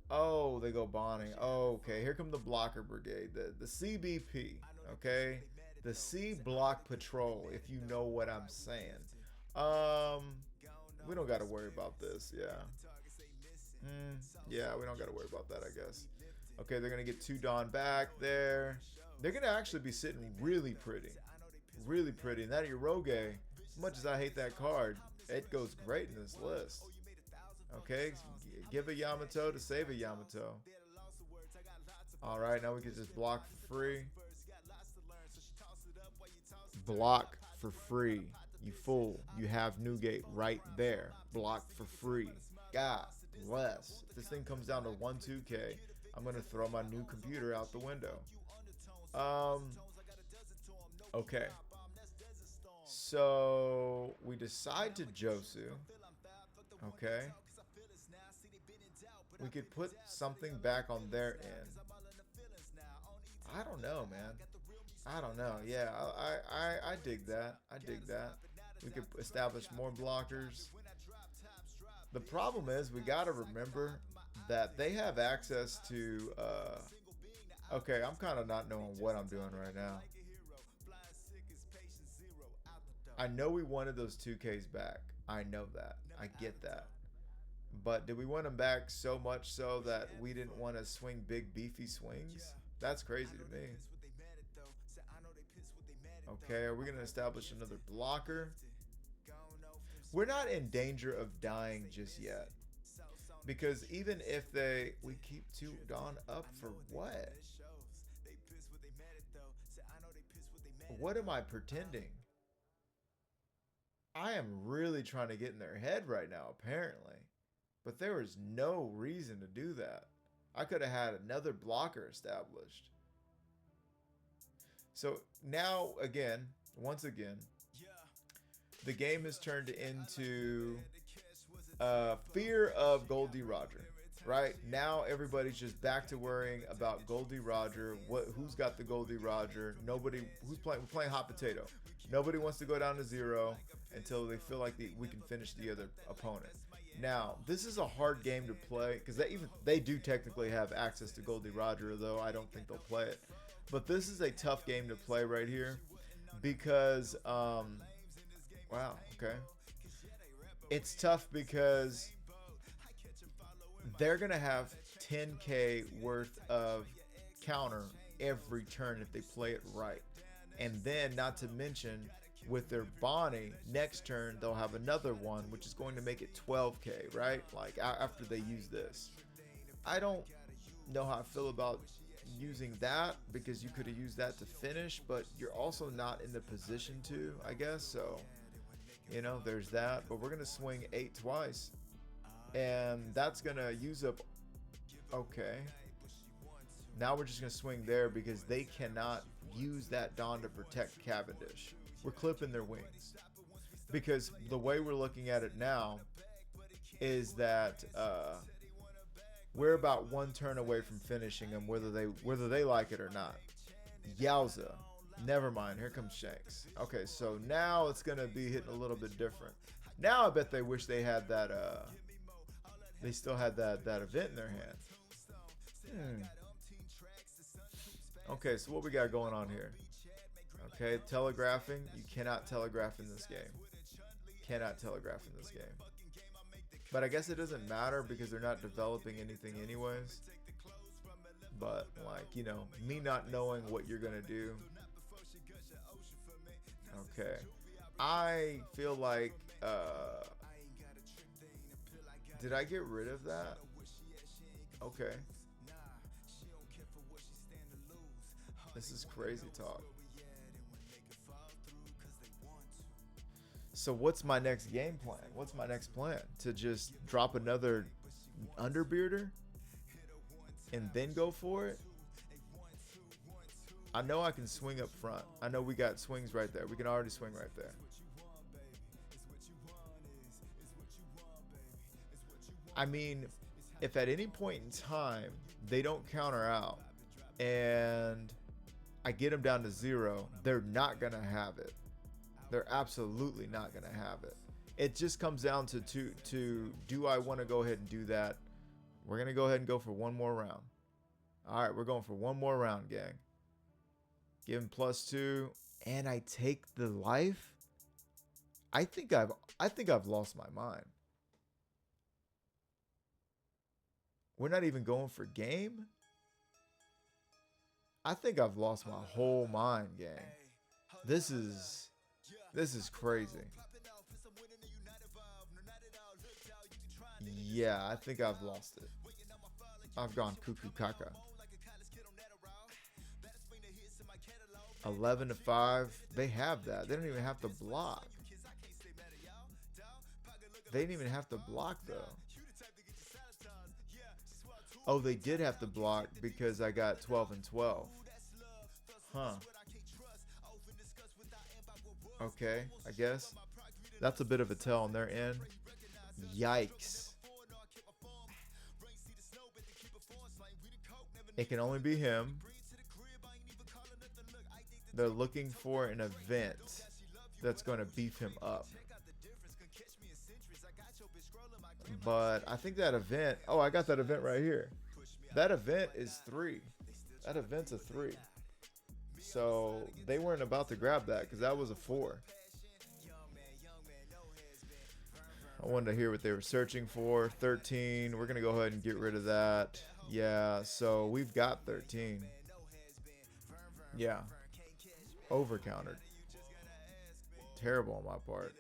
Oh, they go Bonnie. Oh, okay, here come the Blocker Brigade, the CBP. Okay, the C Block Patrol, if you know what I'm saying. We don't got to worry about this. Yeah. Yeah, we don't got to worry about that, I guess. Okay, they're gonna get 2 Dawn back there. They're gonna actually be sitting really pretty. And that Iroge, as much as I hate that card, it goes great in this list. Okay, give a Yamato to save a Yamato. All right, now we can just block for free. Block for free. You fool. You have Newgate right there. Block for free. God bless. If this thing comes down to 1-2K, I'm going to throw my new computer out the window. Okay. So we decide to Josu. Okay. We could put something back on their end. I don't know, man. I don't know. Yeah, I dig that. I dig that. We could establish more blockers. The problem is we got to remember that they have access to okay, I'm kind of not knowing what I'm doing right now. I know we wanted those 2Ks back. I know that. I get that. But did we want them back so much so that we didn't want to swing big beefy swings? That's crazy to me. Okay, are we going to establish another blocker? We're not in danger of dying just yet. Because even if we keep 2 Dawn up for what? What am I pretending? I am really trying to get in their head right now, apparently. But there is no reason to do that. I could have had another blocker established. So now, again, once again, the game has turned into fear of Goldie Roger. Right now, everybody's just back to worrying about Goldie Roger. Who's got the Goldie Roger? Nobody. We're playing hot potato. Nobody wants to go down to 0 until they feel like we can finish the other opponent. Now, this is a hard game to play because they do technically have access to Goldie Roger, though I don't think they'll play it. But this is a tough game to play right here because, wow, okay. It's tough because they're going to have 10K worth of counter every turn if they play it right. And then, not to mention, with their Bonnie, next turn they'll have another one, which is going to make it 12K, right? Like, after they use this. I don't know how I feel about using that because you could have used that to finish, but you're also not in the position to, I guess. So, you know, there's that. But we're going to swing 8 twice. And that's going to use up... Okay. Now we're just going to swing there because they cannot use that Dawn to protect Cavendish. We're clipping their wings. Because the way we're looking at it now is that we're about 1 turn away from finishing them, whether they like it or not. Yowza. Never mind. Here comes Shanks. Okay, so now it's going to be hitting a little bit different. Now I bet they wish they had that... they still had that event in their hand. Okay, so what we got going on here? Okay, telegraphing. You cannot telegraph in this game. Cannot telegraph in this game. But I guess it doesn't matter because they're not developing anything anyways. But, like, you know, me not knowing what you're going to do. Okay. I feel like... did I get rid of that? Okay. This is crazy talk. So what's my next game plan? What's my next plan? To just drop another underbearder and then go for it? I know I can swing up front. I know we got swings right there. We can already swing right there. I mean, if at any point in time they don't counter out and I get them down to 0, they're not going to have it. They're absolutely not going to have it. It just comes down to do I want to go ahead and do that? We're going to go ahead and go for 1 more round. All right, we're going for 1 more round, gang. Give him +2 and I take the life? I think I've lost my mind. We're not even going for game? I think I've lost my whole mind, gang. This is crazy. Yeah, I think I've lost it. I've gone cuckoo caca. 11 to 5. They have that. They don't even have to block. They didn't even have to block though. Oh, they did have to block because I got 12 and 12. Huh. Okay, I guess. That's a bit of a tell on their end. Yikes. It can only be him. They're looking for an event that's going to beef him up. But I think that event... Oh, I got that event right here. That event is 3. That event's a 3. So they weren't about to grab that because that was a 4. I wanted to hear what they were searching for. 13. We're going to go ahead and get rid of that. Yeah, so we've got 13. Yeah. Overcountered. Terrible on my part.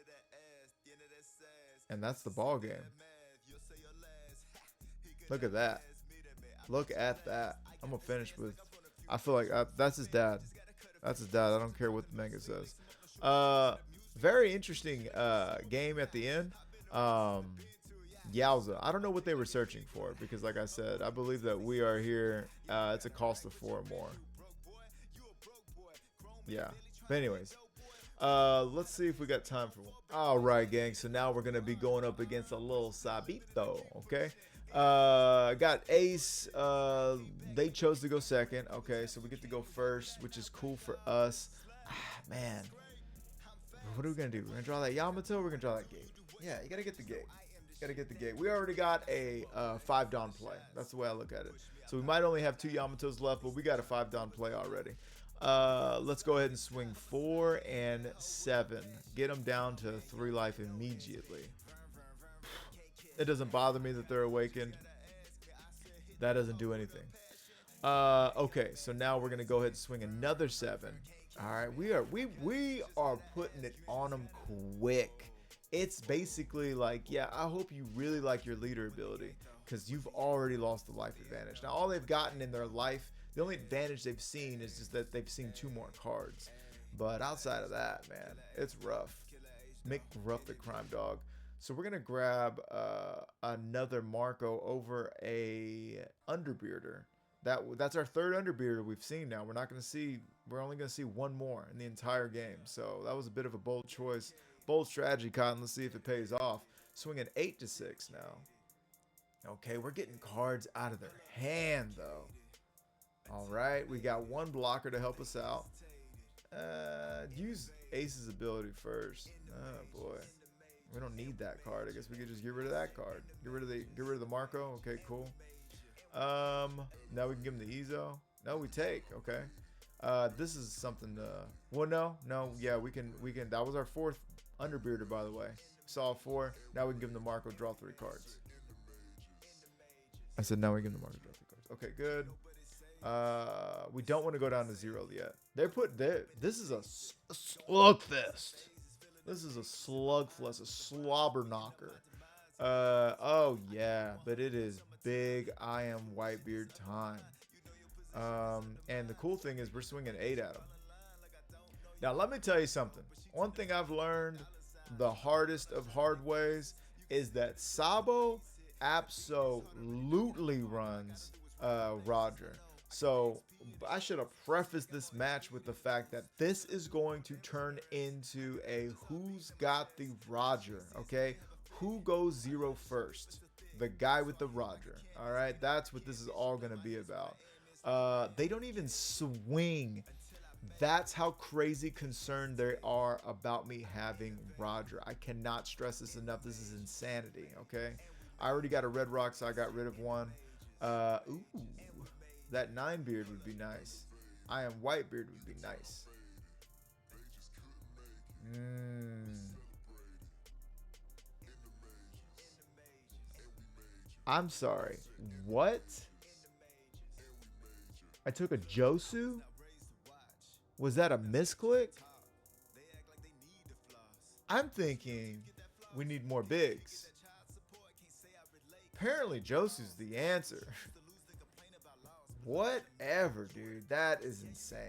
And that's the ball game. Look at that. Look at that. I'm going to finish with... I feel like that's his dad. That's his dad. I don't care what the manga says. Very interesting game at the end. Yowza. I don't know what they were searching for because, like I said, I believe that we are here. It's a cost of 4 or more. Yeah. But anyways, let's see if we got time for one. All right, gang. So now we're gonna be going up against a little Sabito. Okay. Got Ace. They chose to go second. Okay, so we get to go first, which is cool for us. Man, what are we gonna do? We're gonna draw that Yamato. We're gonna draw that gate. Yeah, you gotta get the gate. Gotta get the gate. We already got a 5 Dawn play. That's the way I look at it. So we might only have 2 Yamatos left, but we got a 5 Dawn play already. Let's go ahead and swing 4 and 7. Get them down to 3 life immediately. It doesn't bother me that they're awakened. That doesn't do anything. Okay, so now we're gonna go ahead and swing another 7. All right, we are putting it on them quick. It's basically like, yeah, I hope you really like your leader ability because you've already lost the life advantage. Now, all they've gotten in their life, the only advantage they've seen is just that they've seen 2 more cards. But outside of that, man, it's rough. Make rough the crime dog. So we're gonna grab another Marco over a Underbearder. That's our 3rd Underbearder we've seen now. We're only gonna see 1 more in the entire game. So that was a bit of a bold choice. Bold strategy, Cotton. Let's see if it pays off. Swinging 8 to 6 now. Okay, we're getting cards out of their hand, though. All right, we got 1 blocker to help us out. Use Ace's ability first. Oh, boy. We don't need that card. I guess we could just get rid of that card. Get rid of the Marco. Okay, cool. Now we can give him the Ezo. No, we take. Okay. This is something to... Well, no. Yeah, we can. That was our 4th Underbearder, by the way. Saw 4. Now we can give him the Marco, draw 3 cards. I said now we give him the Marco, draw 3 cards. Okay, good. We don't want to go down to 0 yet. This is a slugfest. This is a slugfest, a slobber knocker. Oh yeah, but it is big I am Whitebeard time. And the cool thing is we're swinging 8 at him. Now let me tell you something. One thing I've learned the hardest of hard ways is that Sabo absolutely runs Roger. So I should have prefaced this match with the fact that this is going to turn into a who's got the Roger, okay? Who goes 0 first? The guy with the Roger, all right? That's what this is all going to be about. They don't even swing. That's how crazy concerned they are about me having Roger. I cannot stress this enough. This is insanity, okay? I already got a red rock, so I got rid of 1. Ooh, that 9-beard would be nice. I am Whitebeard would be nice. I'm sorry. What? I took a Josu? Was that a misclick? I'm thinking we need more bigs. Apparently Josu's the answer. Whatever, dude. That is insane.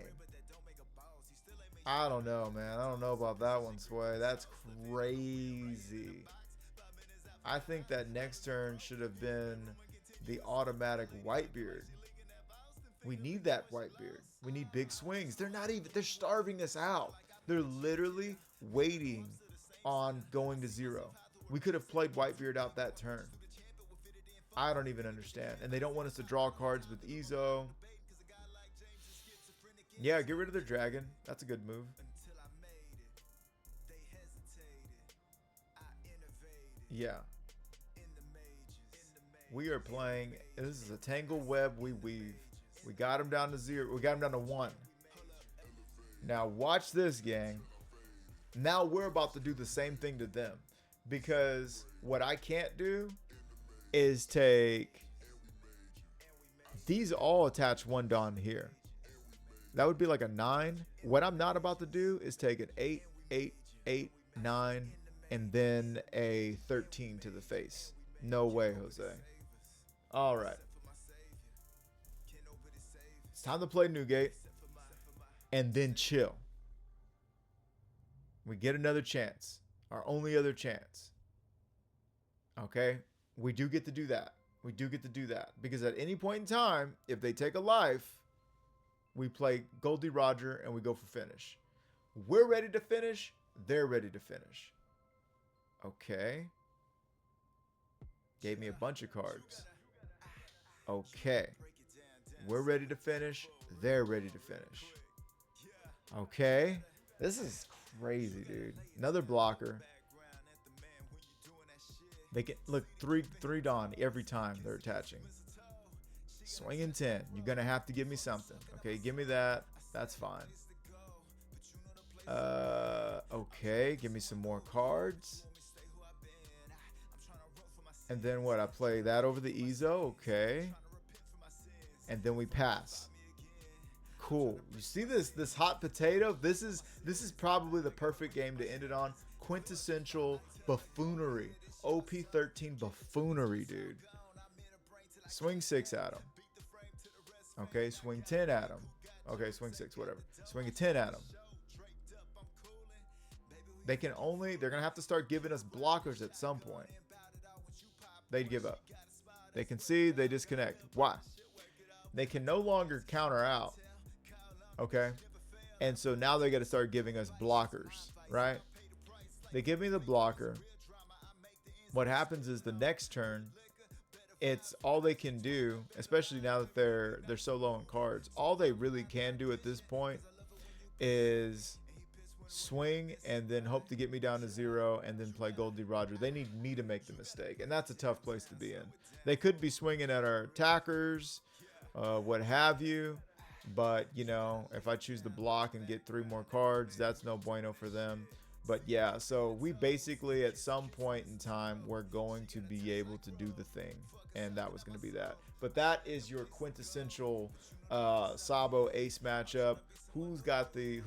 I don't know, man. I don't know about that one, Sway. That's crazy. I think that next turn should have been the automatic Whitebeard. We need that Whitebeard. We need big swings. They're not even, they're starving us out. They're literally waiting on going to 0. We could have played Whitebeard out that turn. I don't even understand. And they don't want us to draw cards with Ezo. Yeah, get rid of their dragon. That's a good move. Yeah. We are playing. This is a tangle web we weave. We got him down to 0. We got him down to 1. Now watch this, gang. Now we're about to do the same thing to them. Because what I can't do is take... These all attach 1 Dawn here. That would be like a 9. What I'm not about to do is take an 8, 8, 8, 9, and then a 13 to the face. No way, Jose. All right. It's time to play Newgate and then chill. We get another chance. Our only other chance. Okay? We do get to do that. We do get to do that. Because at any point in time, if they take a life, we play Goldie Roger and we go for finish. We're ready to finish. They're ready to finish. Okay. Gave me a bunch of cards. Okay. We're ready to finish. They're ready to finish. Okay. This is crazy, dude. Another blocker. They can look three Dawn every time they're attaching. Swinging 10. You're gonna have to give me something. Okay, give me that. That's fine. Okay, give me some more cards. And then what? I play that over the Ezo. Okay. And then we pass. Cool. You see this hot potato? This is probably the perfect game to end it on. Quintessential buffoonery. OP13 buffoonery, dude. Swing 6 at him. Okay, swing 10 at him. Okay, swing 6, whatever. Swing a 10 at him. They're gonna have to start giving us blockers at some point. They'd give up. They concede, they disconnect. Why? They can no longer counter out. Okay? And so now they got to start giving us blockers, right? They give me the blocker. What happens is the next turn, it's all they can do, especially now that they're so low on cards. All they really can do at this point is swing and then hope to get me down to 0 and then play Goldie Roger. They need me to make the mistake, and that's a tough place to be in. They could be swinging at our attackers, what have you, but you know, if I choose to block and get 3 more cards, that's no bueno for them. But yeah, so we basically at some point in time we're going to be able to do the thing, and that was going to be that. But that is your quintessential Sabo ace matchup. Who's got the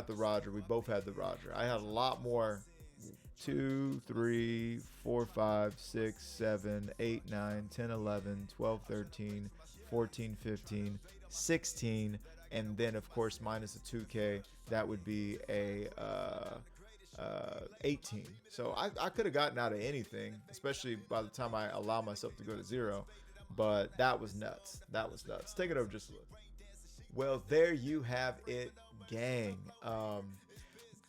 Roger? We both had the Roger. I had a lot more. 2, 3, 4, 5, 6, 7, 8, 9, 10, 11, 12, 13, 14, 15, 16, and then of course minus a 2K, that would be a 18. So I could have gotten out of anything, especially by the time I allow myself to go to 0. But that was nuts. That was nuts. Take it over just a little. Well, there you have it, gang.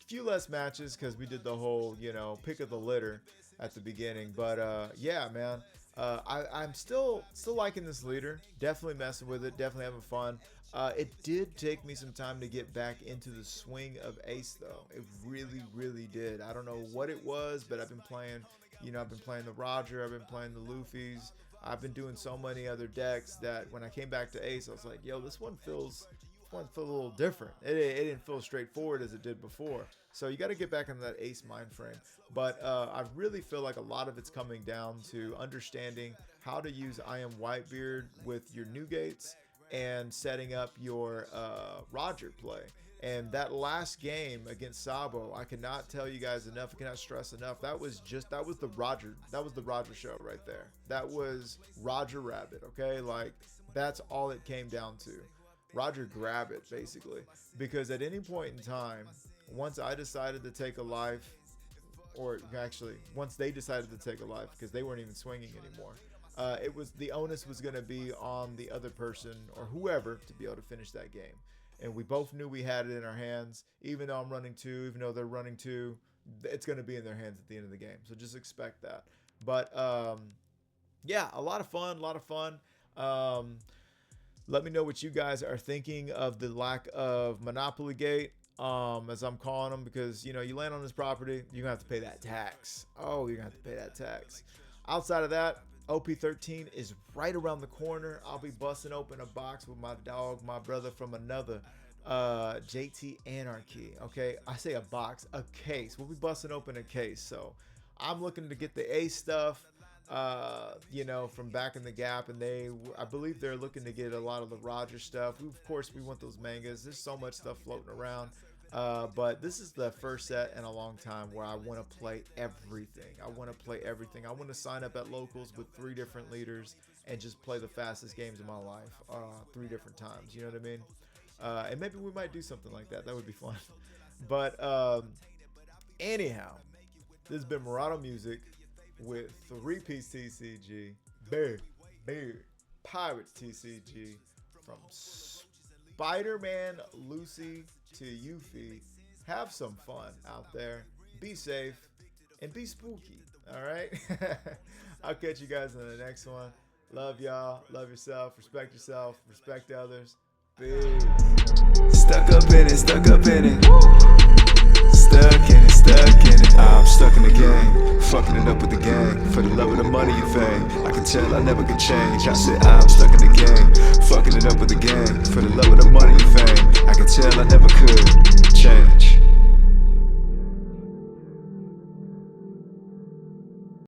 Few less matches because we did the whole, you know, pick of the litter at the beginning. But yeah, man, I'm still liking this leader. Definitely messing with it. Definitely having fun. It did take me some time to get back into the swing of ace, though. It really, really did. I don't know what it was, but I've been playing, you know, I've been playing the Roger. I've been playing the Luffys. I've been doing so many other decks that when I came back to ace, I was like, yo, this one feels a little different. It didn't feel straightforward as it did before. So you got to get back into that ace mind frame. But I really feel like a lot of it's coming down to understanding how to use I Am Whitebeard with your Newgates and setting up your Roger play. And that last game against Sabo, I cannot tell you guys enough. I cannot stress enough. That was the Roger show right there. That was Roger Rabbit. Okay, like that's all it came down to. Roger grab it, basically. Because at any point in time, once I decided to take a life, or actually, once they decided to take a life, because they weren't even swinging anymore, it was the onus was going to be on the other person or whoever to be able to finish that game. And we both knew we had it in our hands. Even though I'm running 2, even though they're running 2, it's going to be in their hands at the end of the game. So just expect that. But yeah, a lot of fun. Let me know what you guys are thinking of the lack of Monopoly Gate, as I'm calling them, because you land on this property, you're gonna have to pay that tax. Oh, you're gonna have to pay that tax. Outside of that, OP13 is right around the corner. I'll be busting open a box with my dog, my brother from another, JT Anarchy. Okay, I say a box, a case. We'll be busting open a case. So I'm looking to get the A stuff, from back in the Gap, and I believe they're looking to get a lot of the Roger stuff. Of course, we want those mangas. There's so much stuff floating around. But this is the first set in a long time where I want to play everything. I want to sign up at locals with 3 different leaders and just play the fastest games of my life 3 different times. You know what I mean? And maybe we might do something like that. That would be fun. But anyhow, this has been Murado Music with 3-piece TCG, Bear, Pirates TCG, from Spider-Man Lucy to Yuffie. Have some fun out there. Be safe and be spooky. All right. I'll catch you guys in the next one. Love y'all. Love yourself. Respect others. Peace. Stuck up in it. Stuck in it. I'm stuck in the game, fucking it up with the gang. For the love of the money and fame, I can tell I never could change. I said I'm stuck in the game, fucking it up with the gang. For the love of the money and fame, I can tell I never could change.